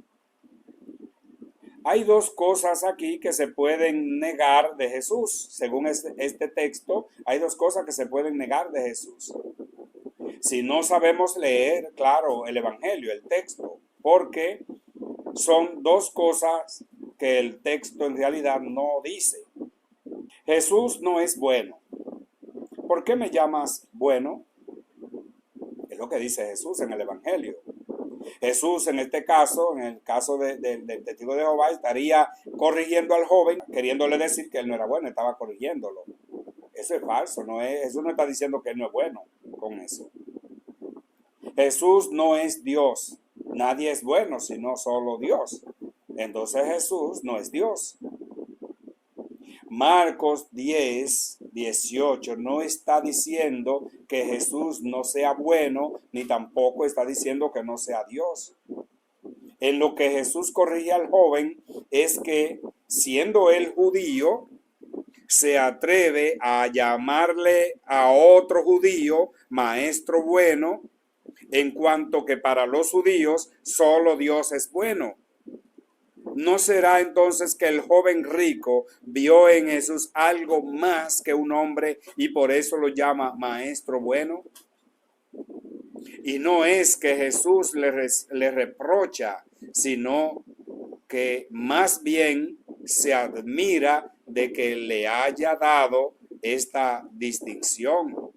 Speaker 1: Hay dos cosas aquí que se pueden negar de Jesús. Según este texto, hay dos cosas que se pueden negar de Jesús. Si no sabemos leer, claro, el Evangelio, el texto, porque son dos cosas que el texto en realidad no dice. Jesús no es bueno. ¿Por qué me llamas bueno? Es lo que dice Jesús en el Evangelio. Jesús en este caso, en el caso del testigo de Jehová, estaría corrigiendo al joven, queriéndole decir que él no era bueno, estaba corrigiéndolo. Eso es falso, Jesús no está diciendo que él no es bueno con eso. Jesús no es Dios, nadie es bueno sino solo Dios. Entonces Jesús no es Dios. Marcos 10, 18 no está diciendo que Jesús no sea bueno, ni tampoco está diciendo que no sea Dios. En lo que Jesús corrige al joven es que, siendo él judío, se atreve a llamarle a otro judío maestro bueno, en cuanto que para los judíos solo Dios es bueno. ¿No será entonces que el joven rico vio en Jesús algo más que un hombre y por eso lo llama maestro bueno? Y no es que Jesús le reprocha, sino que más bien se admira de que le haya dado esta distinción,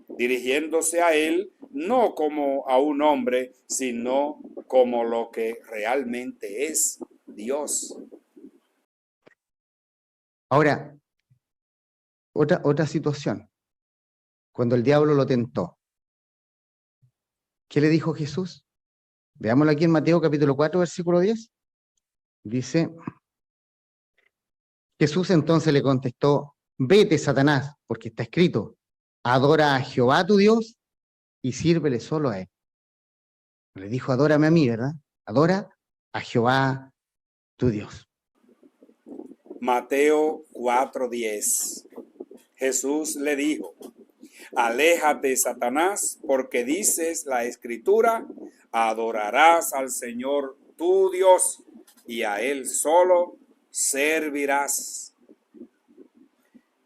Speaker 1: dirigiéndose a él no como a un hombre, sino como lo que realmente es Dios.
Speaker 2: Ahora, otra situación. Cuando el diablo lo tentó, ¿qué le dijo Jesús? Veámoslo aquí en Mateo capítulo 4, versículo 10. Dice, Jesús entonces le contestó, vete, Satanás, porque está escrito, adora a Jehová tu Dios y sírvele solo a él. Le dijo, adórame a mí, ¿verdad? Adora a Jehová tu Dios.
Speaker 1: Mateo 4:10. Jesús le dijo, aléjate, Satanás, porque dices la Escritura, adorarás al Señor tu Dios y a Él solo servirás.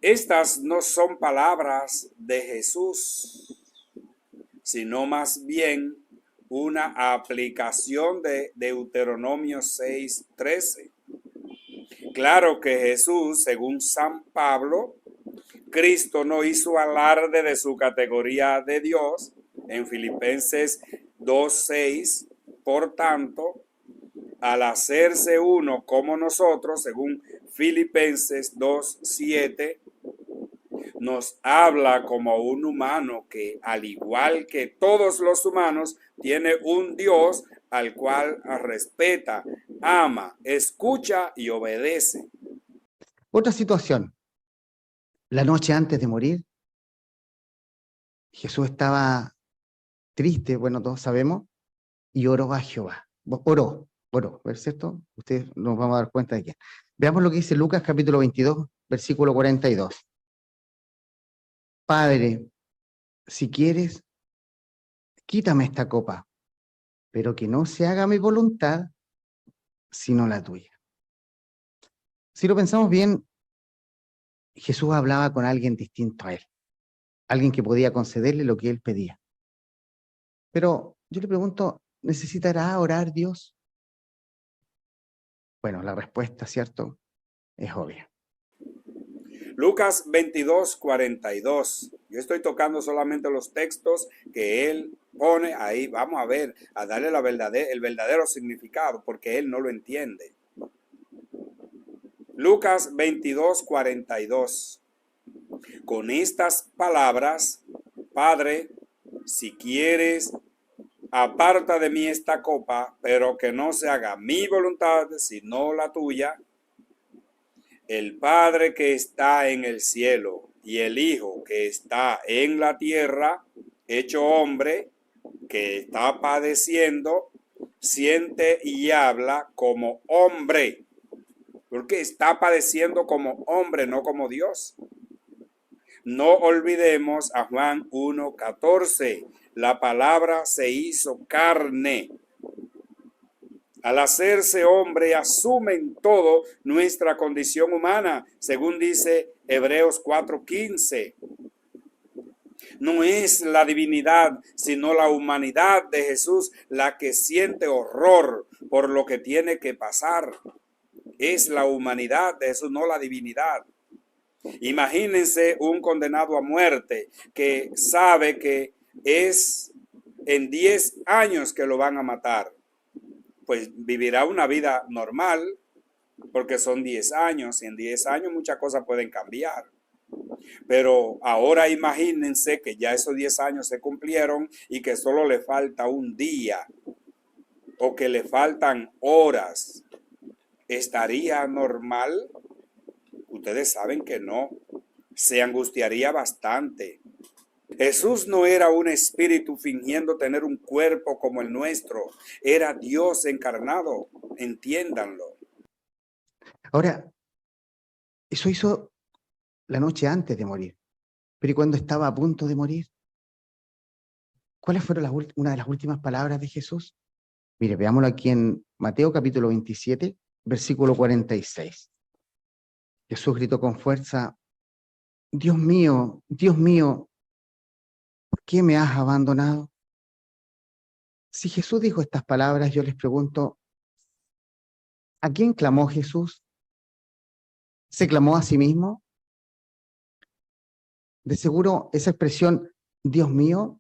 Speaker 1: Estas no son palabras de Jesús, sino más bien una aplicación de Deuteronomio 6:13. Claro que Jesús, según San Pablo, Cristo no hizo alarde de su categoría de Dios en Filipenses 2:6. Por tanto, al hacerse uno como nosotros, según Filipenses 2:7, nos habla como un humano que, al igual que todos los humanos, tiene un Dios al cual respeta, ama, escucha y obedece.
Speaker 2: Otra situación. La noche antes de morir, Jesús estaba triste, bueno, todos sabemos, y oró a Jehová. Oró, ¿cierto? Ustedes nos vamos a dar cuenta de quién. Veamos lo que dice Lucas capítulo 22, versículo 42. Padre, si quieres, quítame esta copa, pero que no se haga mi voluntad, sino la tuya. Si lo pensamos bien, Jesús hablaba con alguien distinto a él, alguien que podía concederle lo que él pedía. Pero yo le pregunto, ¿necesitará orar Dios? Bueno, la respuesta, ¿cierto?, es obvia.
Speaker 1: Lucas 22:42. Yo estoy tocando solamente los textos que él pone ahí. Vamos a ver, a darle el verdadero significado, porque él no lo entiende. Lucas 22:42. Con estas palabras, Padre, si quieres, aparta de mí esta copa, pero que no se haga mi voluntad, sino la tuya. El Padre que está en el cielo y el Hijo que está en la tierra, hecho hombre, que está padeciendo, siente y habla como hombre, porque está padeciendo como hombre, no como Dios. No olvidemos a Juan 1:14, la palabra se hizo carne. Al hacerse hombre, asume en todo nuestra condición humana, según dice Hebreos 4:15. No es la divinidad, sino la humanidad de Jesús la que siente horror por lo que tiene que pasar. Es la humanidad de Jesús, no la divinidad. Imagínense un condenado a muerte que sabe que es en 10 años que lo van a matar. Pues vivirá una vida normal, porque son 10 años, y en 10 años muchas cosas pueden cambiar. Pero ahora imagínense que ya esos 10 años se cumplieron y que solo le falta un día o que le faltan horas. ¿Estaría normal? Ustedes saben que no. Se angustiaría bastante. Jesús no era un espíritu fingiendo tener un cuerpo como el nuestro. Era Dios encarnado. Entiéndanlo.
Speaker 2: Ahora, eso hizo la noche antes de morir. Pero ¿y cuando estaba a punto de morir? ¿Cuáles fueron una de las últimas palabras de Jesús? Mire, veámoslo aquí en Mateo capítulo 27, versículo 46. Jesús gritó con fuerza, Dios mío, ¿por qué me has abandonado? Si Jesús dijo estas palabras, yo les pregunto, ¿a quién clamó Jesús? ¿Se clamó a sí mismo? De seguro esa expresión, Dios mío,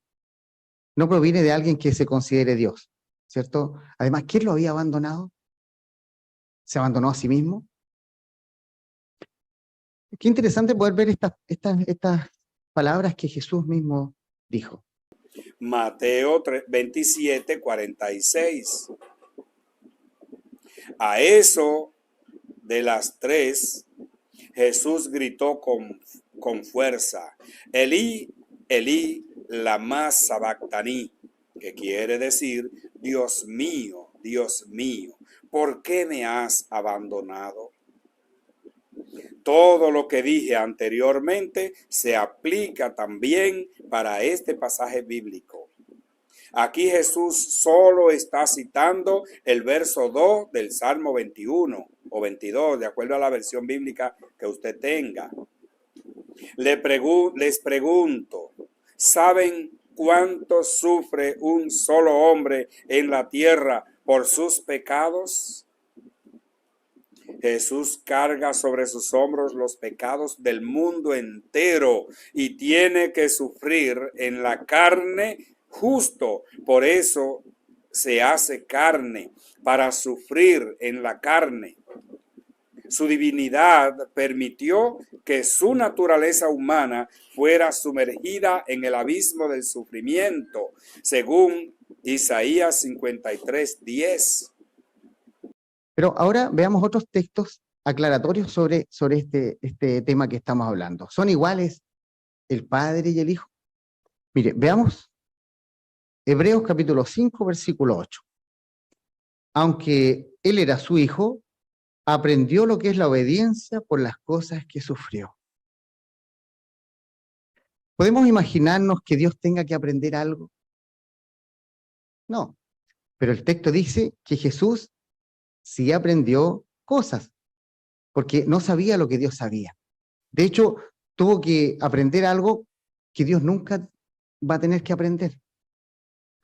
Speaker 2: no proviene de alguien que se considere Dios, ¿cierto? Además, ¿quién lo había abandonado? ¿Se abandonó a sí mismo? Qué interesante poder ver estas palabras que Jesús mismo dijo.
Speaker 1: Mateo 27:46. A eso de las 3, Jesús gritó con fuerza, Elí, Elí, lama sabactani, que quiere decir, Dios mío, ¿por qué me has abandonado? Todo lo que dije anteriormente se aplica también para este pasaje bíblico. Aquí Jesús solo está citando el verso 2 del Salmo 21 o 22, de acuerdo a la versión bíblica que usted tenga. Les pregunto, ¿saben cuánto sufre un solo hombre en la tierra por sus pecados? Jesús carga sobre sus hombros los pecados del mundo entero y tiene que sufrir en la carne justo. Por eso se hace carne, para sufrir en la carne. Su divinidad permitió que su naturaleza humana fuera sumergida en el abismo del sufrimiento, según Isaías 53:10.
Speaker 2: Pero ahora veamos otros textos aclaratorios sobre este tema que estamos hablando. ¿Son iguales el Padre y el Hijo? Mire, veamos Hebreos capítulo 5, versículo 8. Aunque Él era su Hijo, aprendió lo que es la obediencia por las cosas que sufrió. ¿Podemos imaginarnos que Dios tenga que aprender algo? No, pero el texto dice que Jesús sí aprendió cosas, porque no sabía lo que Dios sabía. De hecho, tuvo que aprender algo que Dios nunca va a tener que aprender,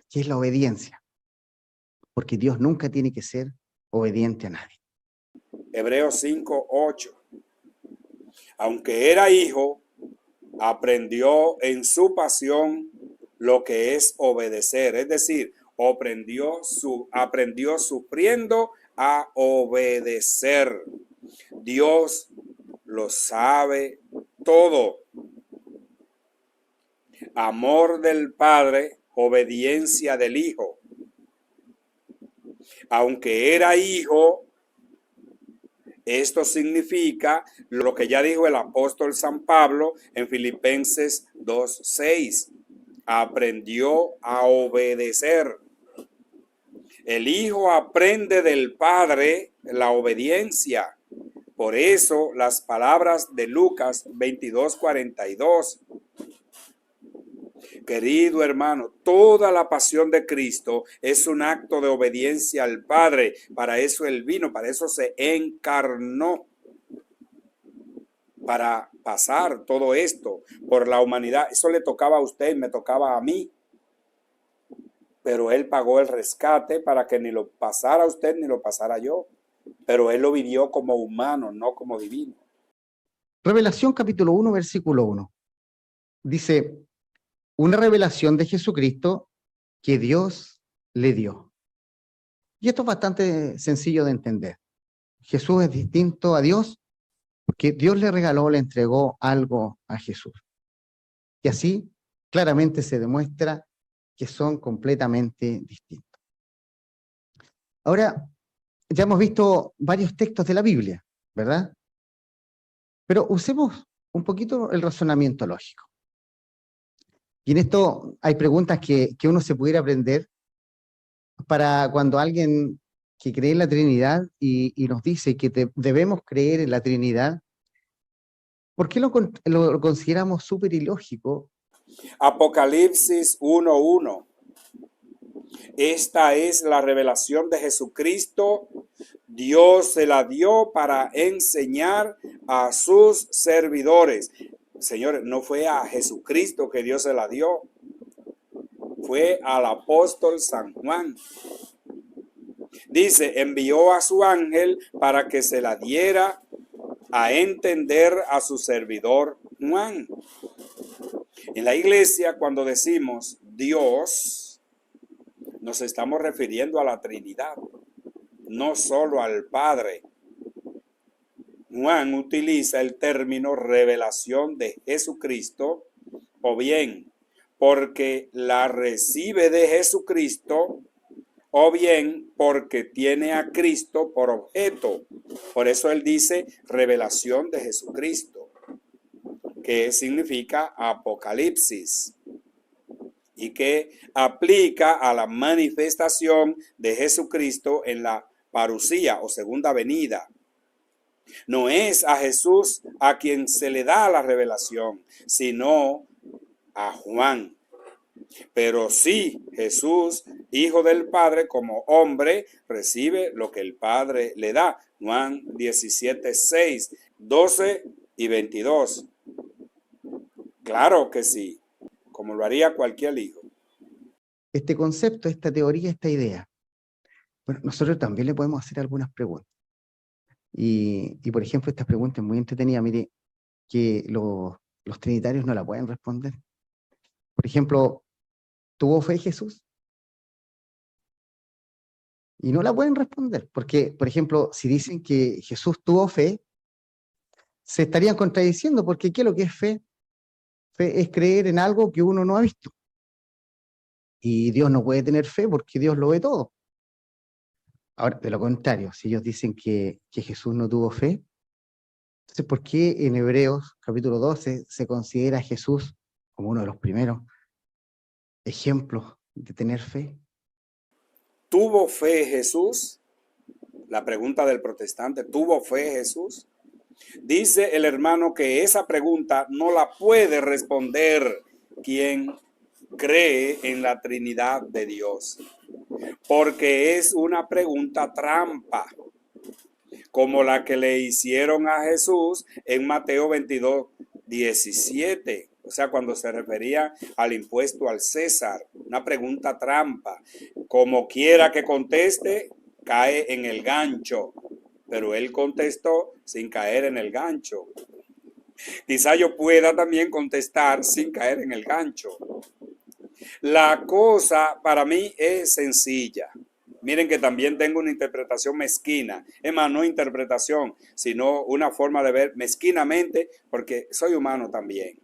Speaker 2: que es la obediencia, porque Dios nunca tiene que ser obediente a nadie.
Speaker 1: Hebreos 5:8. Aunque era hijo, aprendió en su pasión lo que es obedecer. Es decir, aprendió sufriendo a obedecer. Dios lo sabe todo. Amor del Padre, obediencia del Hijo. Aunque era hijo, esto significa lo que ya dijo el apóstol San Pablo en Filipenses 2:6. Aprendió a obedecer. El hijo aprende del Padre la obediencia. Por eso las palabras de Lucas 22:42. Querido hermano, toda la pasión de Cristo es un acto de obediencia al Padre. Para eso Él vino, para eso se encarnó, para pasar todo esto por la humanidad. Eso le tocaba a usted y me tocaba a mí. Pero Él pagó el rescate para que ni lo pasara usted ni lo pasara yo. Pero Él lo vivió como humano, no como divino.
Speaker 2: Revelación capítulo 1, versículo 1. Dice, una revelación de Jesucristo que Dios le dio. Y esto es bastante sencillo de entender. Jesús es distinto a Dios porque Dios le regaló, le entregó algo a Jesús. Y así claramente se demuestra que son completamente distintos. Ahora, ya hemos visto varios textos de la Biblia, ¿verdad? Pero usemos un poquito el razonamiento lógico. Y en esto hay preguntas que uno se pudiera aprender para cuando alguien que cree en la Trinidad y nos dice que debemos creer en la Trinidad, ¿por qué lo consideramos súper ilógico?
Speaker 1: Apocalipsis 1:1. Esta es la revelación de Jesucristo. Dios se la dio para enseñar a sus servidores. Señores, no fue a Jesucristo que Dios se la dio. Fue al apóstol San Juan. Dice, envió a su ángel para que se la diera a entender a su servidor Juan. En la iglesia, cuando decimos Dios, nos estamos refiriendo a la Trinidad, no solo al Padre. Juan utiliza el término revelación de Jesucristo, o bien porque la recibe de Jesucristo, o bien porque tiene a Cristo por objeto. Por eso él dice revelación de Jesucristo, que significa Apocalipsis, y que aplica a la manifestación de Jesucristo en la parusía o segunda venida. No es a Jesús a quien se le da la revelación, sino a Juan. Pero sí, Jesús, hijo del Padre, como hombre, recibe lo que el Padre le da. Juan 17:6, 12 y 22. Claro que sí, como lo haría cualquier hijo.
Speaker 2: Este concepto, esta teoría, esta idea. Bueno, nosotros también le podemos hacer algunas preguntas. Y por ejemplo, esta pregunta es muy entretenida. Mire, que los trinitarios no la pueden responder. Por ejemplo, ¿tuvo fe Jesús? Y no la pueden responder, porque, por ejemplo, si dicen que Jesús tuvo fe, se estarían contradiciendo, porque ¿qué es lo que es fe? Fe es creer en algo que uno no ha visto. Y Dios no puede tener fe porque Dios lo ve todo. Ahora, de lo contrario, si ellos dicen que Jesús no tuvo fe, entonces, ¿por qué en Hebreos capítulo 12 se considera a Jesús como uno de los primeros ejemplos de tener fe?
Speaker 1: ¿Tuvo fe Jesús? La pregunta del protestante, ¿tuvo fe Jesús? Dice el hermano que esa pregunta no la puede responder quien cree en la Trinidad de Dios, porque es una pregunta trampa, como la que le hicieron a Jesús en Mateo 22:17. O sea, cuando se refería al impuesto al César, una pregunta trampa. Como quiera que conteste, cae en el gancho. Pero él contestó sin caer en el gancho. Quizá yo pueda también contestar sin caer en el gancho. La cosa para mí es sencilla. Miren que también tengo una interpretación mezquina. Es más, no interpretación, sino una forma de ver mezquinamente, porque soy humano también.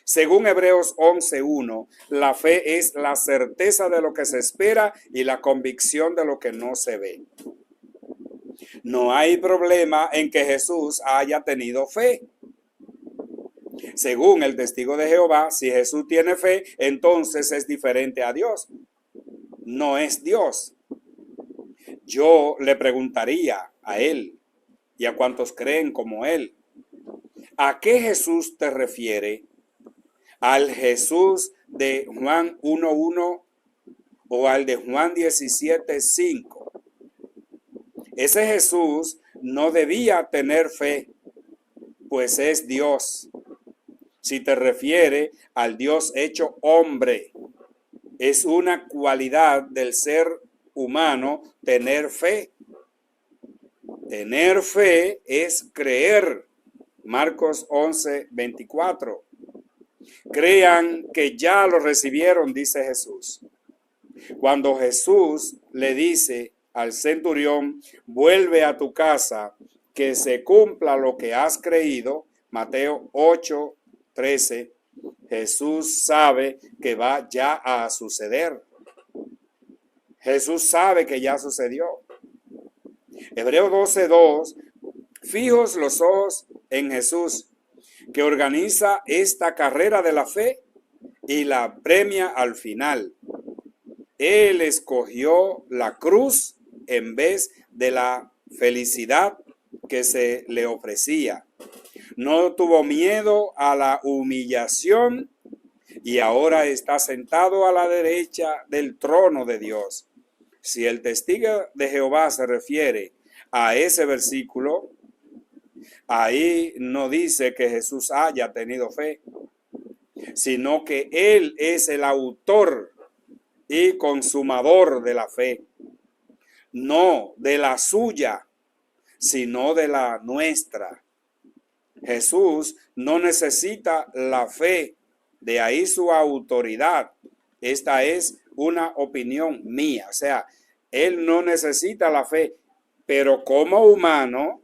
Speaker 1: Según Hebreos 11:1, la fe es la certeza de lo que se espera y la convicción de lo que no se ve. No hay problema en que Jesús haya tenido fe. Según el testigo de Jehová, si Jesús tiene fe, entonces es diferente a Dios. No es Dios. Yo le preguntaría a él y a cuantos creen como él, ¿a qué Jesús te refiere? ¿Al Jesús de Juan 1:1 o al de Juan 17:5? Ese Jesús no debía tener fe, pues es Dios. Si te refiere al Dios hecho hombre, es una cualidad del ser humano tener fe. Tener fe es creer. Marcos 11:24. Crean que ya lo recibieron, dice Jesús. Cuando Jesús le dice al centurión, vuelve a tu casa, que se cumpla lo que has creído, Mateo 8:13, Jesús sabe que va ya a suceder. Jesús sabe que ya sucedió. Hebreo 12:2, fijos los ojos en Jesús, que organiza esta carrera de la fe y la premia al final. Él escogió la cruz en vez de la felicidad que se le ofrecía. No tuvo miedo a la humillación y ahora está sentado a la derecha del trono de Dios. Si el testigo de Jehová se refiere a ese versículo, ahí no dice que Jesús haya tenido fe, sino que Él es el autor y consumador de la fe, no de la suya, sino de la nuestra. Jesús no necesita la fe, de ahí su autoridad. Esta es una opinión mía, o sea, Él no necesita la fe, pero como humano,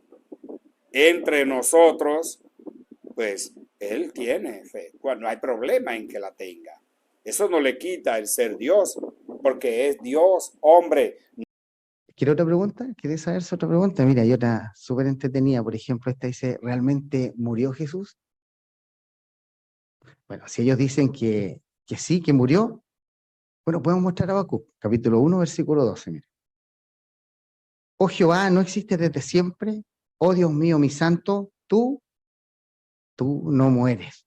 Speaker 1: entre nosotros, pues Él tiene fe. Bueno, no hay problema en que la tenga. Eso no le quita el ser Dios, porque es Dios, hombre.
Speaker 2: ¿Quiere otra pregunta? ¿Quiere saber otra pregunta? Mira, hay otra súper entretenida. Por ejemplo, esta dice, ¿realmente murió Jesús? Bueno, si ellos dicen que sí, que murió, bueno, podemos mostrar a Habacuc, capítulo 1, versículo 12. Mira. Oh Jehová, ¿no existes desde siempre? Oh Dios mío, mi santo, tú no mueres.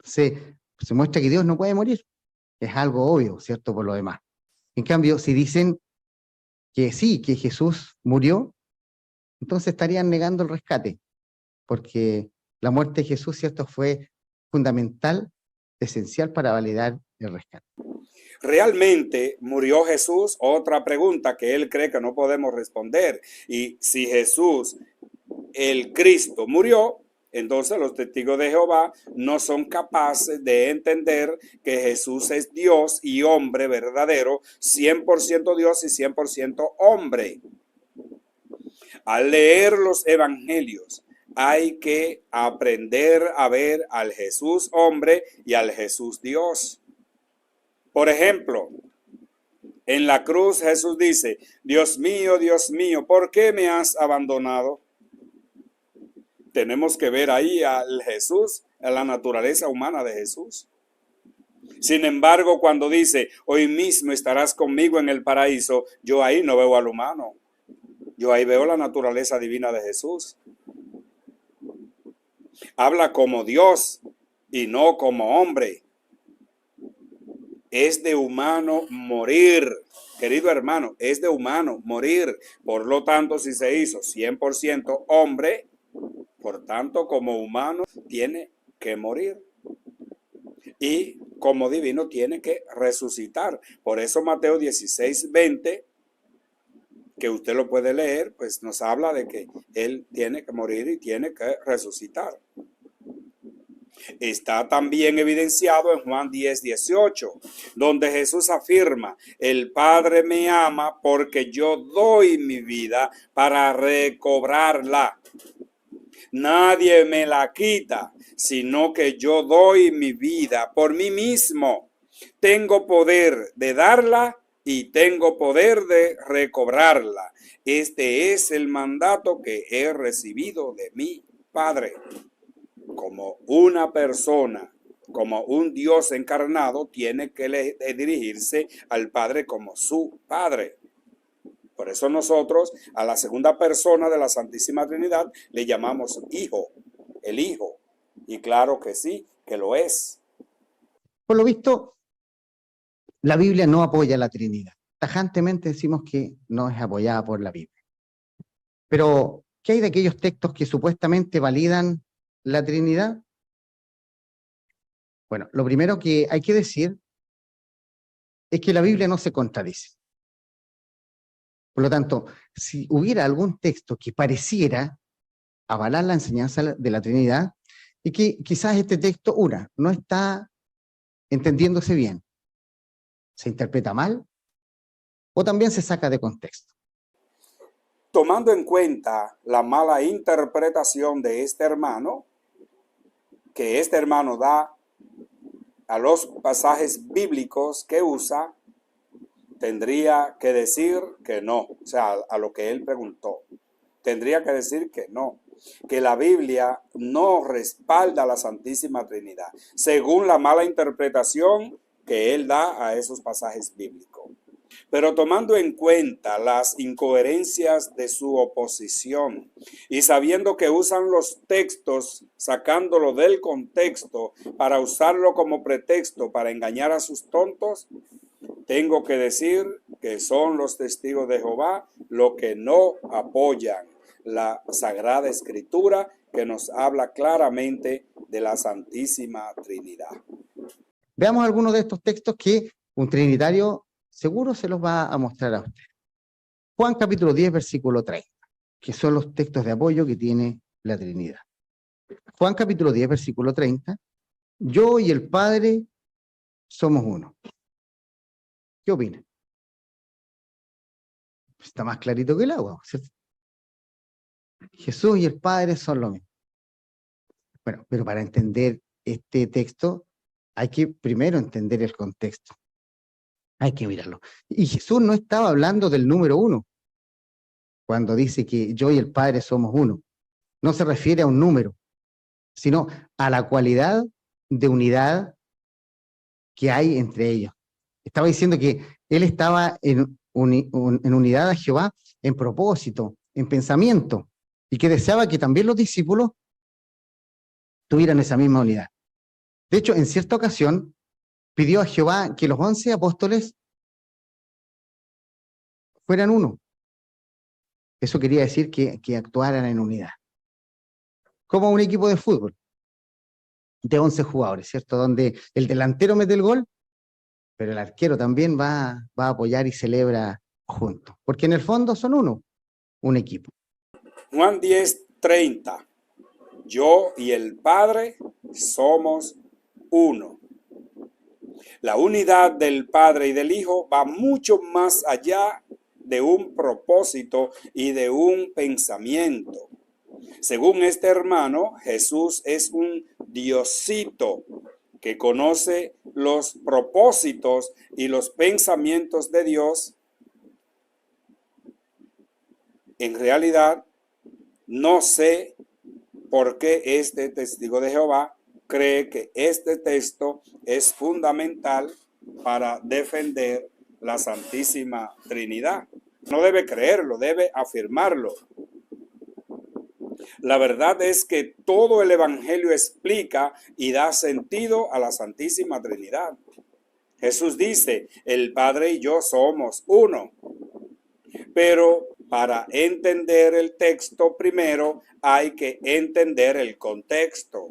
Speaker 2: Se muestra que Dios no puede morir. Es algo obvio, ¿cierto? Por lo demás. En cambio, si dicen que sí, que Jesús murió, entonces estarían negando el rescate, porque la muerte de Jesús, ¿cierto?, fue fundamental, esencial para validar el rescate.
Speaker 1: ¿Realmente murió Jesús? Otra pregunta que él cree que no podemos responder. Y si Jesús, el Cristo, murió, entonces los testigos de Jehová no son capaces de entender que Jesús es Dios y hombre verdadero, 100% Dios y 100% hombre. Al leer los evangelios, hay que aprender a ver al Jesús hombre y al Jesús Dios. Por ejemplo, en la cruz Jesús dice, Dios mío, ¿por qué me has abandonado? Tenemos que ver ahí al Jesús, a la naturaleza humana de Jesús. Sin embargo, cuando dice, hoy mismo estarás conmigo en el paraíso, yo ahí no veo al humano. Yo ahí veo la naturaleza divina de Jesús. Habla como Dios y no como hombre. Es de humano morir, querido hermano, es de humano morir. Por lo tanto, si se hizo 100% hombre, por tanto, como humano tiene que morir. Y como divino tiene que resucitar. Por eso Mateo 16:20 que usted lo puede leer, pues nos habla de que Él tiene que morir y tiene que resucitar. Está también evidenciado en Juan 10:18, donde Jesús afirma: el Padre me ama porque yo doy mi vida para recobrarla. Nadie me la quita, sino que yo doy mi vida por mí mismo. Tengo poder de darla y tengo poder de recobrarla. Este es el mandato que he recibido de mi Padre. Como una persona, como un Dios encarnado, tiene que dirigirse al Padre como su Padre. Por eso nosotros a la segunda persona de la Santísima Trinidad le llamamos Hijo, el Hijo. Y claro que sí, que lo es.
Speaker 2: Por lo visto, la Biblia no apoya la Trinidad. Tajantemente decimos que no es apoyada por la Biblia. Pero, ¿qué hay de aquellos textos que supuestamente validan la Trinidad? Bueno, lo primero que hay que decir es que la Biblia no se contradice. Por lo tanto, si hubiera algún texto que pareciera avalar la enseñanza de la Trinidad, y que quizás este texto, no está entendiéndose bien, se interpreta mal, o también se saca de contexto.
Speaker 1: Tomando en cuenta la mala interpretación de este hermano, que este hermano da a los pasajes bíblicos que usa, tendría que decir que no, o sea, a lo que él preguntó. Tendría que decir que no, que la Biblia no respalda la Santísima Trinidad, según la mala interpretación que él da a esos pasajes bíblicos. Pero tomando en cuenta las incoherencias de su oposición y sabiendo que usan los textos sacándolo del contexto para usarlo como pretexto para engañar a sus tontos, tengo que decir que son los testigos de Jehová los que no apoyan la Sagrada Escritura, que nos habla claramente de la Santísima Trinidad.
Speaker 2: Veamos algunos de estos textos que un trinitario seguro se los va a mostrar a usted. Juan capítulo 10, versículo 30, que son los textos de apoyo que tiene la Trinidad. Juan capítulo 10, versículo 30, yo y el Padre somos uno. ¿Qué opina? Está más clarito que el agua, ¿cierto? Jesús y el Padre son lo mismo. Bueno, pero para entender este texto hay que primero entender el contexto. Hay que mirarlo. Y Jesús no estaba hablando del número uno cuando dice que yo y el Padre somos uno. No se refiere a un número, sino a la cualidad de unidad que hay entre ellos. Estaba diciendo que él estaba en unidad a Jehová en propósito, en pensamiento, y que deseaba que también los discípulos tuvieran esa misma unidad. De hecho, en cierta ocasión, pidió a Jehová que los 11 apóstoles fueran uno. Eso quería decir que actuaran en unidad. Como un equipo de fútbol de 11 jugadores, ¿cierto? Donde el delantero mete el gol, pero el arquero también va a apoyar y celebra juntos. Porque en el fondo son uno, un equipo.
Speaker 1: Juan 10:30. Yo y el Padre somos uno. La unidad del Padre y del Hijo va mucho más allá de un propósito y de un pensamiento. Según este hermano, Jesús es un Diosito que conoce los propósitos y los pensamientos de Dios. En realidad, no sé por qué este testigo de Jehová cree que este texto es fundamental para defender la Santísima Trinidad. No debe creerlo, debe afirmarlo. La verdad es que todo el Evangelio explica y da sentido a la Santísima Trinidad. Jesús dice, el Padre y yo somos uno. Pero para entender el texto primero hay que entender el contexto.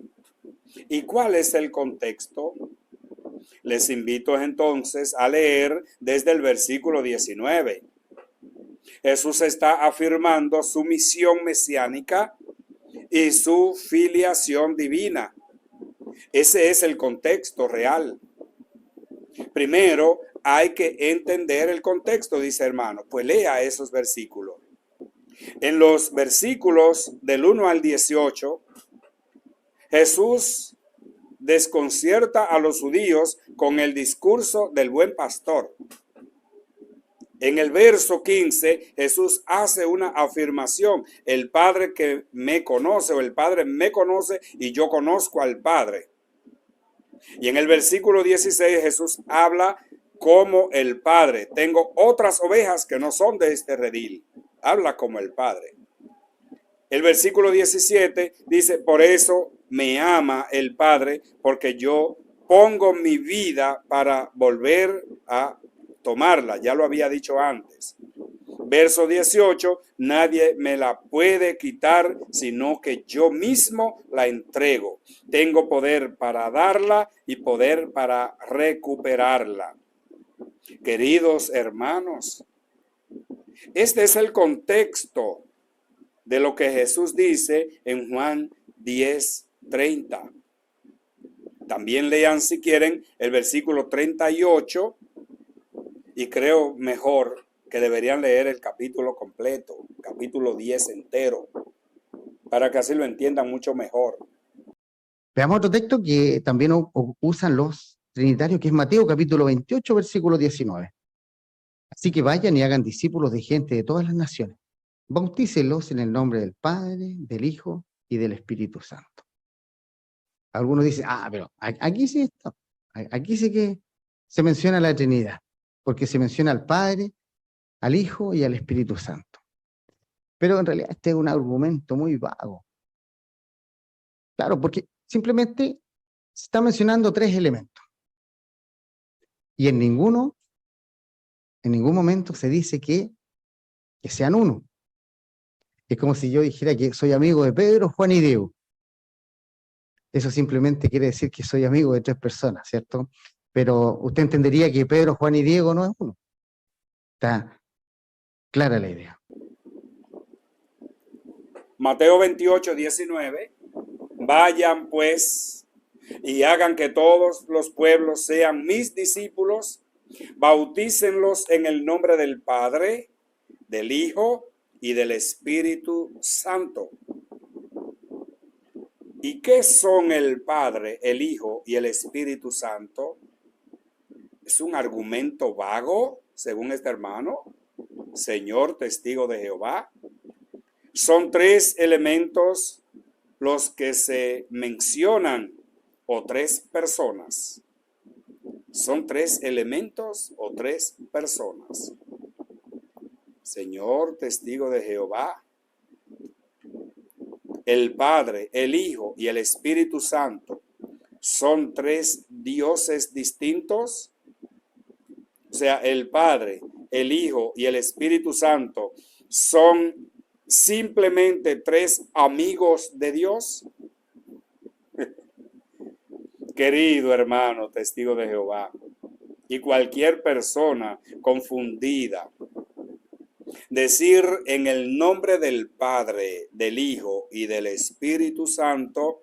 Speaker 1: ¿Y cuál es el contexto? Les invito entonces a leer desde el versículo 19. Jesús está afirmando su misión mesiánica y su filiación divina. Ese es el contexto real. Primero hay que entender el contexto, dice hermano. Pues lea esos versículos. En los versículos del 1 al 18, Jesús desconcierta a los judíos con el discurso del buen pastor. En el verso 15, Jesús hace una afirmación: el Padre que me conoce, o el Padre me conoce y yo conozco al Padre. Y en el versículo 16, Jesús habla como el Padre. Tengo otras ovejas que no son de este redil. Habla como el Padre. El versículo 17 dice: por eso me ama el Padre, porque yo pongo mi vida para volver a tomarla. Ya lo había dicho antes. Verso 18, nadie me la puede quitar, sino que yo mismo la entrego. Tengo poder para darla y poder para recuperarla. Queridos hermanos, este es el contexto de lo que Jesús dice en Juan 10:30. También lean, si quieren, el versículo 38, y creo mejor que deberían leer el capítulo completo, capítulo 10 entero, para que así lo entiendan mucho mejor.
Speaker 2: Veamos otro texto que también usan los trinitarios, que es Mateo capítulo 28, versículo 19. Así que vayan y hagan discípulos de gente de todas las naciones. Bautícelos en el nombre del Padre, del Hijo y del Espíritu Santo. Algunos dicen, pero aquí sí está. Aquí sí que se menciona la Trinidad, porque se menciona al Padre, al Hijo y al Espíritu Santo. Pero en realidad este es un argumento muy vago. Claro, porque simplemente se está mencionando 3 elementos. Y en ningún momento se dice que sean uno. Es como si yo dijera que soy amigo de Pedro, Juan y Diego. Eso simplemente quiere decir que soy amigo de 3 personas, ¿cierto? Pero usted entendería que Pedro, Juan y Diego no es uno. Está clara la idea.
Speaker 1: Mateo 28:19. Vayan pues y hagan que todos los pueblos sean mis discípulos, bautícenlos en el nombre del Padre, del Hijo y del Espíritu Santo. ¿Y qué son el Padre, el Hijo y el Espíritu Santo? ¿Es un argumento vago, según este hermano, Señor testigo de Jehová? Son 3 elementos los que se mencionan, o 3 personas. Son 3 elementos o 3 personas. Señor testigo de Jehová, el Padre, el Hijo y el Espíritu Santo son 3 dioses distintos. O sea, el Padre, el Hijo y el Espíritu Santo son simplemente 3 amigos de Dios. Querido hermano testigo de Jehová, y cualquier persona confundida, decir en el nombre del Padre, del Hijo y del Espíritu Santo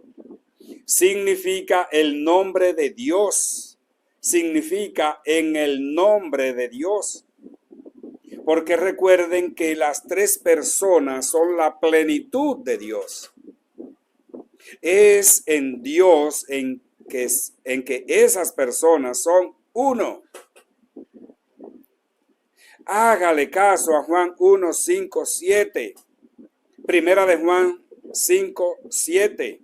Speaker 1: significa el nombre de Dios, significa en el nombre de Dios. Porque recuerden que las 3 personas son la plenitud de Dios. Es en Dios en que esas personas son uno. Hágale caso a Juan 1, 5, 7. Primera de Juan 5, 7.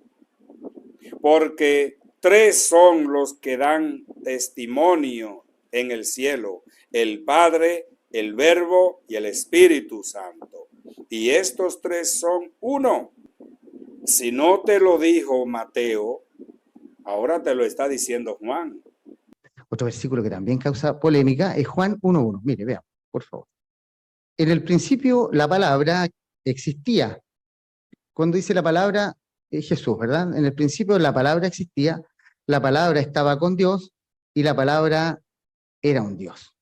Speaker 1: Porque 3 son los que dan testimonio en el cielo: el Padre, el Verbo y el Espíritu Santo. Y estos 3 son uno. Si no te lo dijo Mateo, ahora te lo está diciendo Juan.
Speaker 2: Otro versículo que también causa polémica es Juan 1:1. Mire, vean, por favor. En el principio la palabra existía. Cuando dice la palabra, es Jesús, ¿verdad? En el principio la palabra existía, la palabra estaba con Dios y la palabra era un Dios.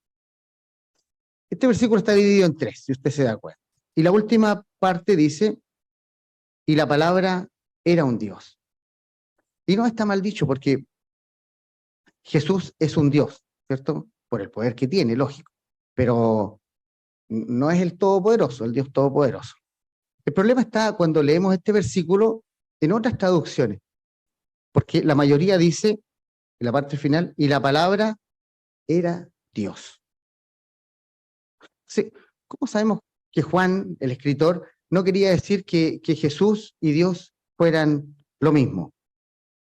Speaker 2: Este versículo está dividido en tres, si usted se da cuenta. Y la última parte dice, y la palabra era un Dios. Y no está mal dicho porque Jesús es un Dios, ¿cierto? Por el poder que tiene, lógico. Pero no es el Todopoderoso, el Dios Todopoderoso. El problema está cuando leemos este versículo en otras traducciones, porque la mayoría dice, en la parte final, y la palabra era Dios. Sí, ¿cómo sabemos que Juan, el escritor, no quería decir que Jesús y Dios fueran lo mismo?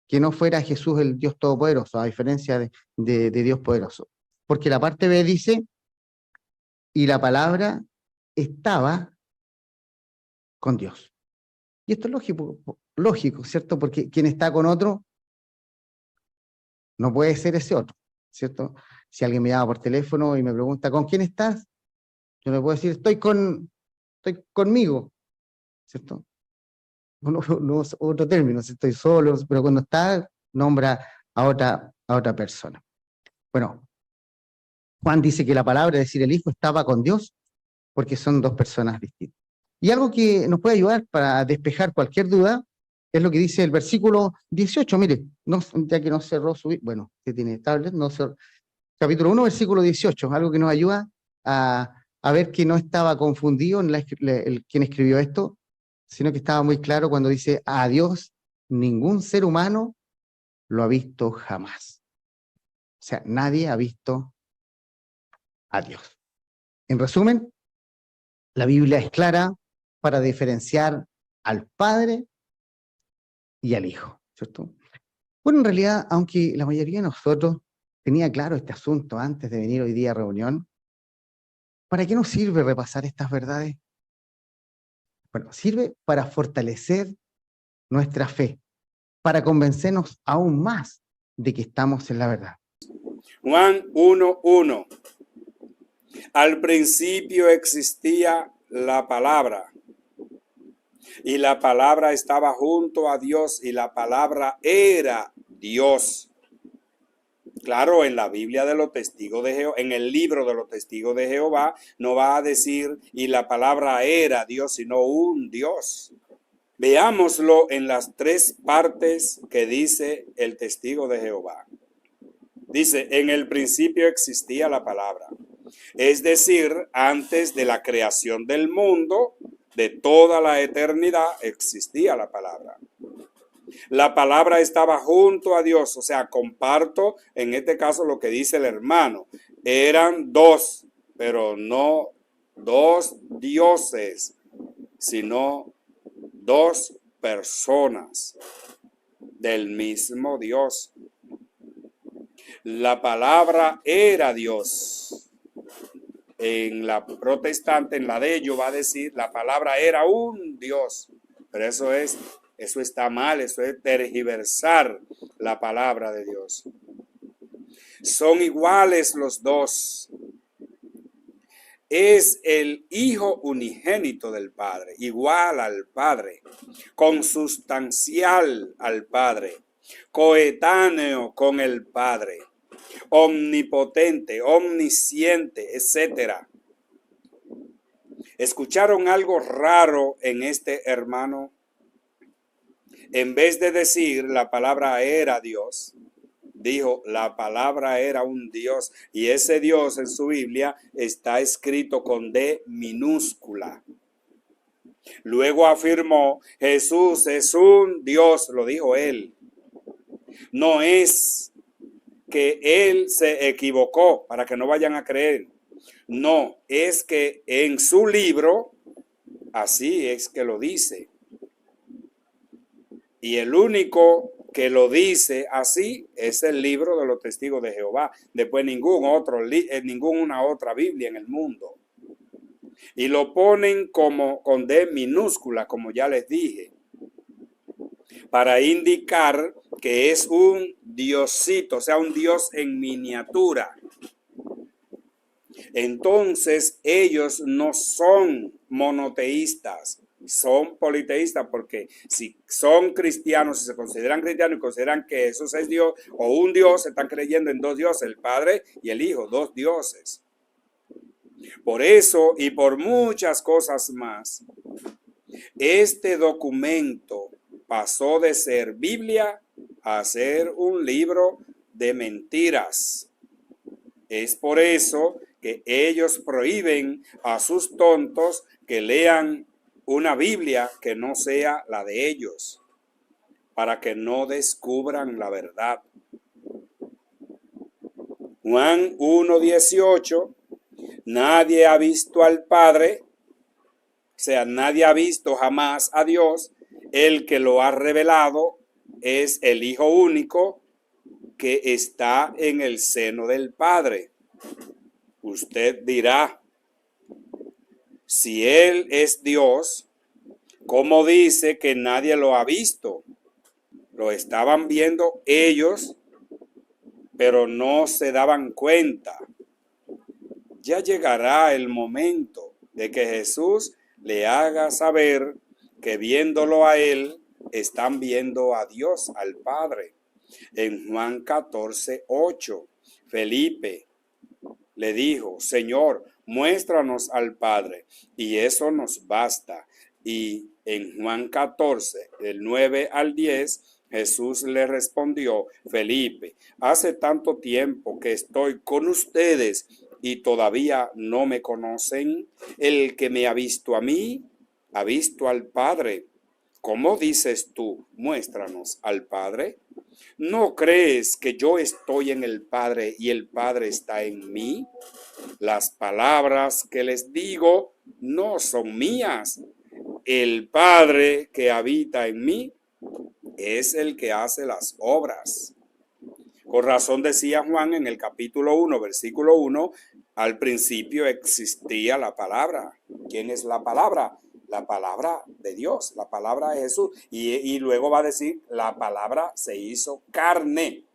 Speaker 2: Que no fuera Jesús el Dios Todopoderoso, a diferencia de Dios Poderoso. Porque la parte B dice, y la palabra estaba con Dios. Y esto es lógico, ¿cierto? Porque quien está con otro no puede ser ese otro, ¿cierto? Si alguien me llama por teléfono y me pregunta, ¿con quién estás? Yo le puedo decir, estoy conmigo, ¿cierto? No es otro término, si estoy solo, pero cuando está, nombra a otra persona. Bueno, Juan dice que la palabra, es decir, el Hijo, estaba con Dios porque son dos personas distintas. Y algo que nos puede ayudar para despejar cualquier duda es lo que dice el versículo 18. Mire, ya que no cerró bueno, que tiene tablet, no cerró, capítulo 1, versículo 18, algo que nos ayuda a ver que no estaba confundido en quien escribió esto, sino que estaba muy claro cuando dice, a Dios ningún ser humano lo ha visto jamás. O sea, nadie ha visto a Dios. En resumen, la Biblia es clara para diferenciar al Padre y al Hijo, ¿cierto? Bueno, en realidad, aunque la mayoría de nosotros tenía claro este asunto antes de venir hoy día a reunión, ¿para qué nos sirve repasar estas verdades? Bueno, sirve para fortalecer nuestra fe, para convencernos aún más de que estamos en la verdad.
Speaker 1: Juan 1:1. Al principio existía la palabra, y la palabra estaba junto a Dios, y la palabra era Dios. Claro, en la Biblia de los testigos de Jehová, en el libro de los testigos de Jehová, no va a decir y la palabra era Dios, sino un Dios. Veámoslo en las tres partes que dice el testigo de Jehová. Dice, en el principio existía la palabra. Es decir, antes de la creación del mundo, de toda la eternidad, existía la palabra. La palabra estaba junto a Dios, o sea, comparto en este caso lo que dice el hermano. Eran dos, pero no dos dioses, sino dos personas del mismo Dios. La palabra era Dios. En la protestante, en la de ellos, va a decir la palabra era un Dios, pero eso está mal, eso es tergiversar la palabra de Dios. Son iguales los dos. Es el Hijo unigénito del Padre, igual al Padre, consustancial al Padre, coetáneo con el Padre, omnipotente, omnisciente, etc. ¿Escucharon algo raro en este hermano? En vez de decir la palabra era Dios, dijo la palabra era un Dios, y ese Dios en su Biblia está escrito con D minúscula. Luego afirmó, Jesús es un Dios, lo dijo él. No es que él se equivocó para que no vayan a creer. No, es que en su libro, así es que lo dice. Y el único que lo dice así es el libro de los testigos de Jehová. Después ninguna otra Biblia en el mundo. Y lo ponen como con D minúscula, como ya les dije, para indicar que es un diosito, o sea, un dios en miniatura. Entonces ellos no son monoteístas, son politeístas, porque si son cristianos, si se consideran cristianos y consideran que Jesús es Dios o un Dios, están creyendo en dos dioses, el Padre y el Hijo, dos dioses. Por eso y por muchas cosas más, este documento pasó de ser Biblia a ser un libro de mentiras. Es por eso que ellos prohíben a sus tontos que lean una Biblia que no sea la de ellos, para que no descubran la verdad. Juan 1:18, nadie ha visto al Padre, o sea, nadie ha visto jamás a Dios. El que lo ha revelado es el Hijo único que está en el seno del Padre. Usted dirá, si Él es Dios, ¿cómo dice que nadie lo ha visto? Lo estaban viendo ellos, pero no se daban cuenta. Ya llegará el momento de que Jesús le haga saber que viéndolo a Él, están viendo a Dios, al Padre. En Juan 14:8, Felipe le dijo, Señor, muéstranos al Padre, y eso nos basta. Y en Juan 14, del 9 al 10, Jesús le respondió, Felipe, hace tanto tiempo que estoy con ustedes y todavía no me conocen. El que me ha visto a mí, ha visto al Padre. ¿Cómo dices tú, muéstranos al Padre? ¿No crees que yo estoy en el Padre y el Padre está en mí? Las palabras que les digo no son mías. El Padre que habita en mí es el que hace las obras. Con razón decía Juan en el capítulo 1, versículo 1, al principio existía la palabra. ¿Quién es la palabra? La palabra de Dios, la palabra de Jesús. Y luego va a decir, la palabra se hizo carne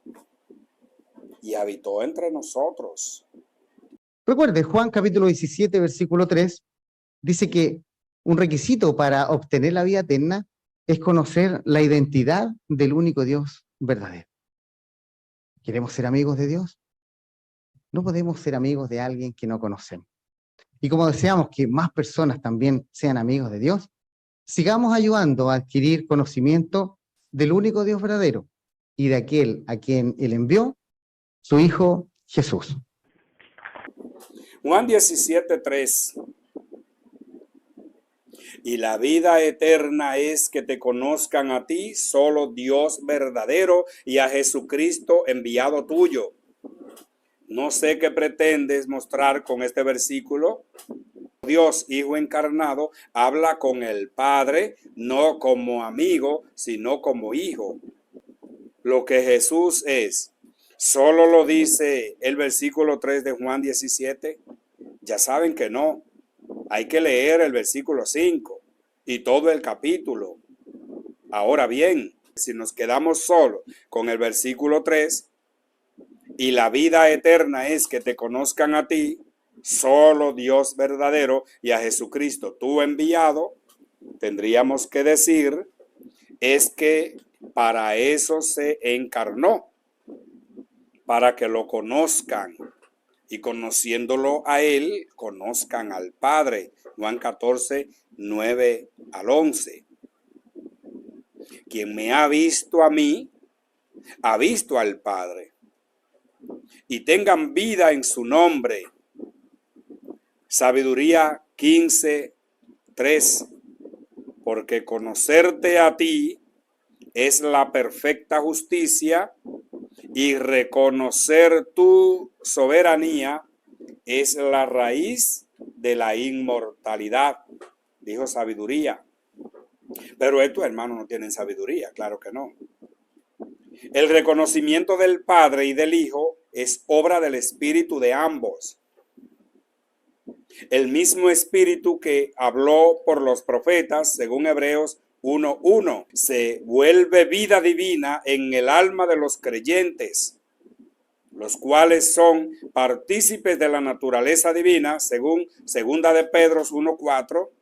Speaker 1: y habitó entre nosotros.
Speaker 2: Recuerde, Juan capítulo 17, versículo 3, dice que un requisito para obtener la vida eterna es conocer la identidad del único Dios verdadero. ¿Queremos ser amigos de Dios? No podemos ser amigos de alguien que no conocemos. Y como deseamos que más personas también sean amigos de Dios, sigamos ayudando a adquirir conocimiento del único Dios verdadero y de aquel a quien Él envió, su Hijo Jesús.
Speaker 1: Juan 17:3. Y la vida eterna es que te conozcan a ti, solo Dios verdadero, y a Jesucristo enviado tuyo. No sé qué pretendes mostrar con este versículo. Dios, Hijo encarnado, habla con el Padre, no como amigo, sino como hijo. Lo que Jesús es, solo lo dice el versículo 3 de Juan 17. Ya saben que no. Hay que leer el versículo 5 y todo el capítulo. Ahora bien, si nos quedamos solo con el versículo 3, y la vida eterna es que te conozcan a ti, solo Dios verdadero, y a Jesucristo tú enviado, tendríamos que decir, es que para eso se encarnó, para que lo conozcan. Y conociéndolo a Él, conozcan al Padre. Juan 14, 9 al 11. Quien me ha visto a mí, ha visto al Padre. Y tengan vida en su nombre. Sabiduría 15, 3. Porque conocerte a ti es la perfecta justicia, y reconocer tu soberanía es la raíz de la inmortalidad, dijo sabiduría. Pero estos hermanos no tienen sabiduría, claro que no. El reconocimiento del Padre y del Hijo es obra del Espíritu de ambos. El mismo Espíritu que habló por los profetas, según Hebreos 1:1, se vuelve vida divina en el alma de los creyentes, los cuales son partícipes de la naturaleza divina, según 2 de Pedro 1:4.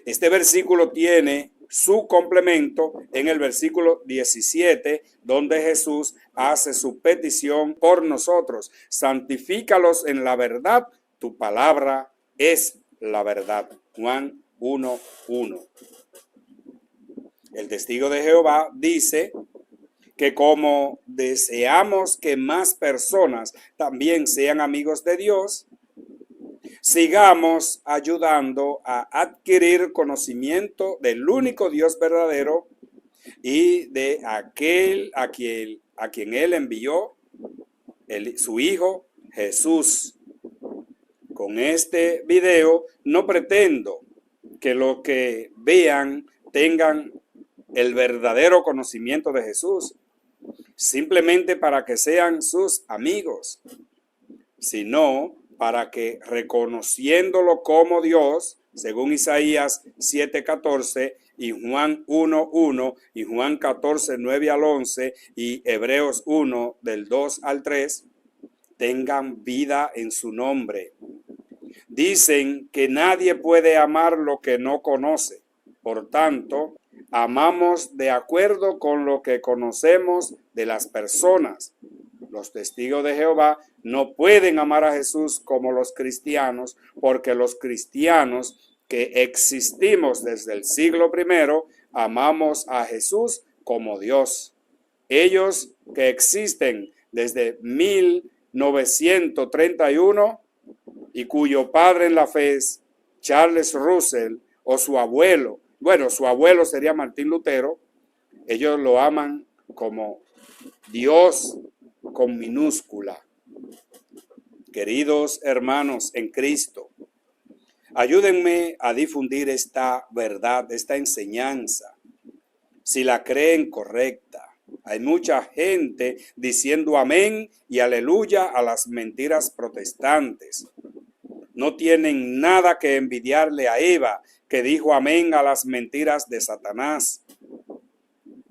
Speaker 1: Este versículo tiene su complemento en el versículo 17, donde Jesús hace su petición por nosotros. Santifícalos en la verdad, tu palabra es la verdad. Juan 1:1. El testigo de Jehová dice que como deseamos que más personas también sean amigos de Dios, sigamos ayudando a adquirir conocimiento del único Dios verdadero y de aquel a quien Él envió, su Hijo Jesús. Con este video no pretendo que los que vean tengan el verdadero conocimiento de Jesús, simplemente para que sean sus amigos, sino para que, reconociéndolo como Dios, según Isaías 7:14 y Juan 1:1 y Juan 14:9-11 y Hebreos 1 del 2 al 3, tengan vida en su nombre. Dicen que nadie puede amar lo que no conoce. Por tanto, amamos de acuerdo con lo que conocemos de las personas. Los testigos de Jehová no pueden amar a Jesús como los cristianos, porque los cristianos que existimos desde el siglo I amamos a Jesús como Dios. Ellos que existen desde 1931 y cuyo padre en la fe es Charles Russell o su abuelo, su abuelo sería Martín Lutero, ellos lo aman como Dios con minúscula. Queridos hermanos en Cristo, ayúdenme a difundir esta verdad, esta enseñanza, si la creen correcta. Hay mucha gente diciendo amén y aleluya a las mentiras protestantes. No tienen nada que envidiarle a Eva, que dijo amén a las mentiras de Satanás.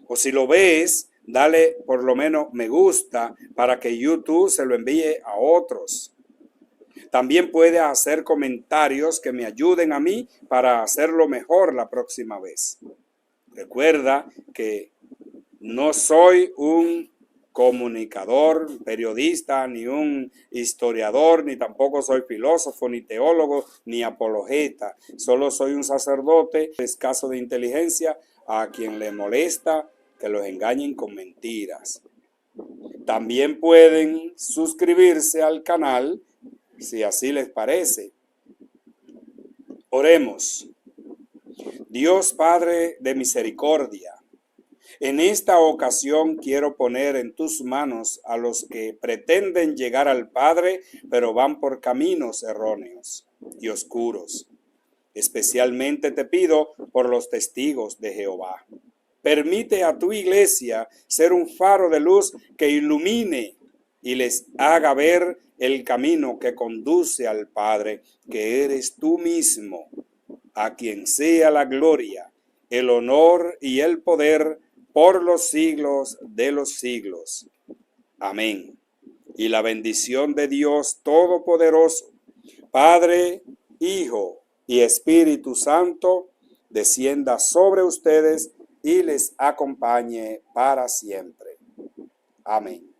Speaker 1: O si lo ves, dale por lo menos me gusta para que YouTube se lo envíe a otros. También puede hacer comentarios que me ayuden a mí para hacerlo mejor la próxima vez. Recuerda que no soy un comunicador, periodista, ni un historiador, ni tampoco soy filósofo, ni teólogo, ni apologeta. Solo soy un sacerdote escaso de inteligencia a quien le molesta que los engañen con mentiras. También pueden suscribirse al canal si así les parece. Oremos. Dios Padre de misericordia, en esta ocasión quiero poner en tus manos a los que pretenden llegar al Padre, pero van por caminos erróneos y oscuros. Especialmente te pido por los testigos de Jehová. Permite a tu iglesia ser un faro de luz que ilumine y les haga ver el camino que conduce al Padre, que eres tú mismo, a quien sea la gloria, el honor y el poder por los siglos de los siglos. Amén. Y la bendición de Dios Todopoderoso, Padre, Hijo y Espíritu Santo, descienda sobre ustedes y les acompañe para siempre. Amén.